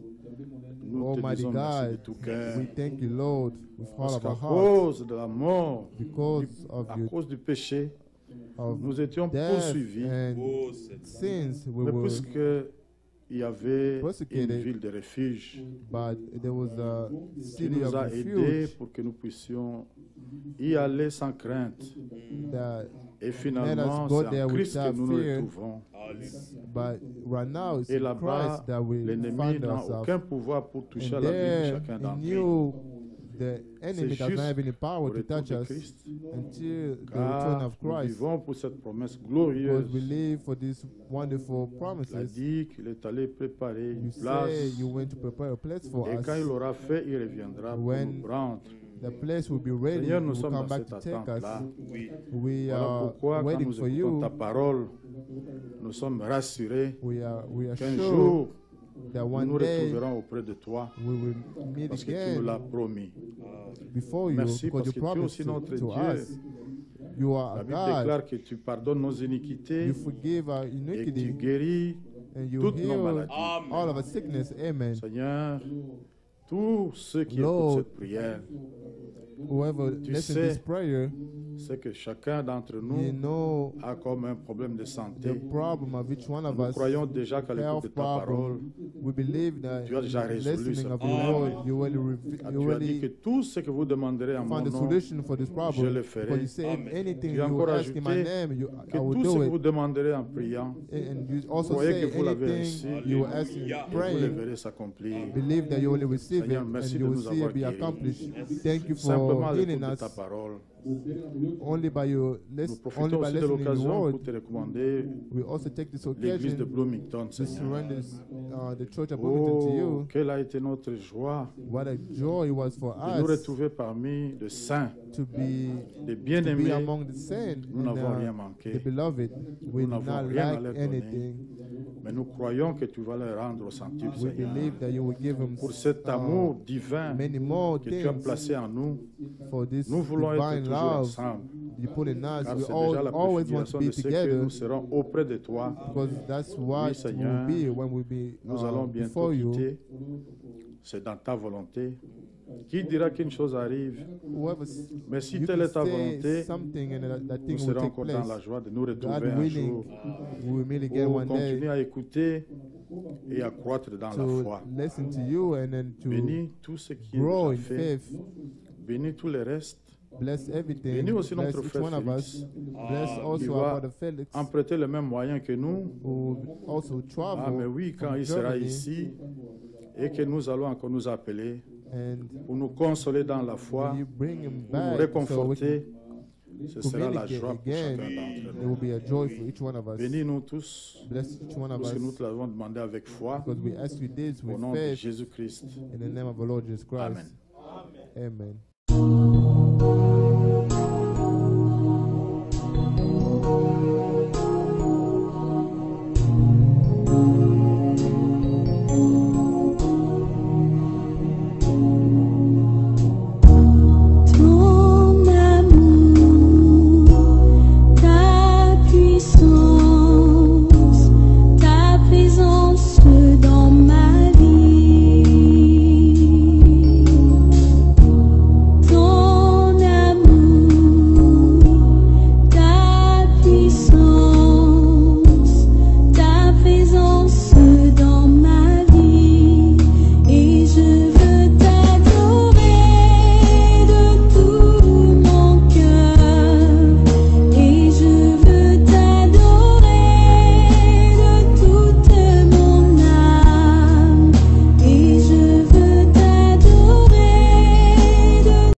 Nous te Almighty disons merci de God, tout cœur. we thank you, Lord, with all Parce of qu'à our heart, cause de la mort, because of à your cause du péché, of nous étions death poursuivis. and sins, we Mais were, puisque il y avait une persecuted, ville de refuge but there was a qui city nous of a aidés refuge pour que nous puissions y aller sans crainte. that Et let us finalement, go c'est en there Christ que without nous nous fear. retrouvons. But right now, it's Et in là-bas, Christ that we l'ennemi find n'a ourselves. aucun pouvoir pour toucher à And la vie de there, chacun d'entre in nous. you, the enemy C'est does not juste have any power au to retour touch de us Christ. until the return Car of nous Christ. vivons pour cette promesse Because glorieuse. we live for these wonderful Il a promises. dit qu'il est allé préparer You une say place. you went to prepare a place for Et us. quand il l'aura fait, il reviendra pour When nous prendre. The place will be ready. Seigneur, He nous will sommes come dans back to cette take us. attente-là. We Voilà are pourquoi, quand waiting nous for écoutons you. ta parole, nous sommes rassurés We are qu'un sure jour, that nous one nous day retrouverons auprès de toi we will meet parce que tu nous again l'as promis. before you, Merci because parce you que tu es promised aussi notre to Dieu. us. You are La a Bible God. déclare que tu pardonnes nos iniquités You forgive our et que tu iniquity guéris and you toutes nos heal maladies. all of our sickness. Amen. Seigneur, tous ceux qui Lord, écoutent cette prière, Whoever Tu listens sais, to this prayer, c'est que chacun d'entre you nous know a comme un problème de the santé. problem of each one of Nous us. croyons déjà qu'à l'écoute de Health ta parole, problem. We believe that tu as déjà résolu listening ce of problème. the Lord, you will tu as dit que tout ce que vous demanderez en mon find a nom, solution for this je problem. le ferai. Because you say if anything Tu as you encore ask in my ajouté name, que I will tout ce do que it. vous demanderez en priant, And you also croyez say que vous l'avez anything reçu, you will ask in vous le praying, verrez s'accomplir. believe that you will receive Seigneur, it and merci you de will nous see avoir it be guéris. accomplished. Thank you Simplement for à healing l'écoute de us ta parole. only by your Nous only profitons by aussi de listening to your l'occasion word. pour te recommander We also take this l'église de occasion Bloomington, to Seigneur. surrender the church of Bloomington to Oh, you. quelle a été notre joie What a joy it was for de nous us retrouver parmi de saints, to be de to be bien-aimés. among the saints Nous and n'avons rien manqué. the beloved. We Nous did n'avons not rien à lack leur donner. anything. Mais nous croyons que tu vas leur rendre au centuple, We Seigneur, believe that you will give him pour cet amour divin many more que tu as things placé en nous. for this Nous voulons être divine toujours love ensemble, you put in us. car We c'est déjà la always want to préfiguration be de ce que together nous serons auprès de toi. because that's what Oui, Seigneur, we'll be when we be Nous allons bientôt before you. quitter. C'est dans ta volonté. Qui dira qu'une chose arrive? Whoever Mais si you telle can est ta say volonté, something and that nous thing will serons take encore dans la place. joie de nous God retrouver un willing, jour. we will meet again Pour one day continuer à écouter et à croître dans la to foi. listen to you and then to Bénis tout ce qui est grow déjà in fait. faith. Bénis tous les restes. Bless everything. Bénis aussi Bless notre each frère one of Félix. us. Bless Il also our va brother Felix, emprunter les mêmes moyens que nous. who also travel Ah, mais oui, quand from il sera Germany, ici et que nous allons encore nous appeler and pour nous consoler dans la foi, when you bring him pour nous back, so we réconforter, ce can sera la communicate joie pour again, chacun d'entre there nous. will be a joy for each one of us. Bénis-nous tous, Bless each one of parce us, que nous te l'avons demandé avec foi, because we ask you this au with nom de faith Jésus-Christ. in the name of our Lord Jesus Christ. Amen. Amen.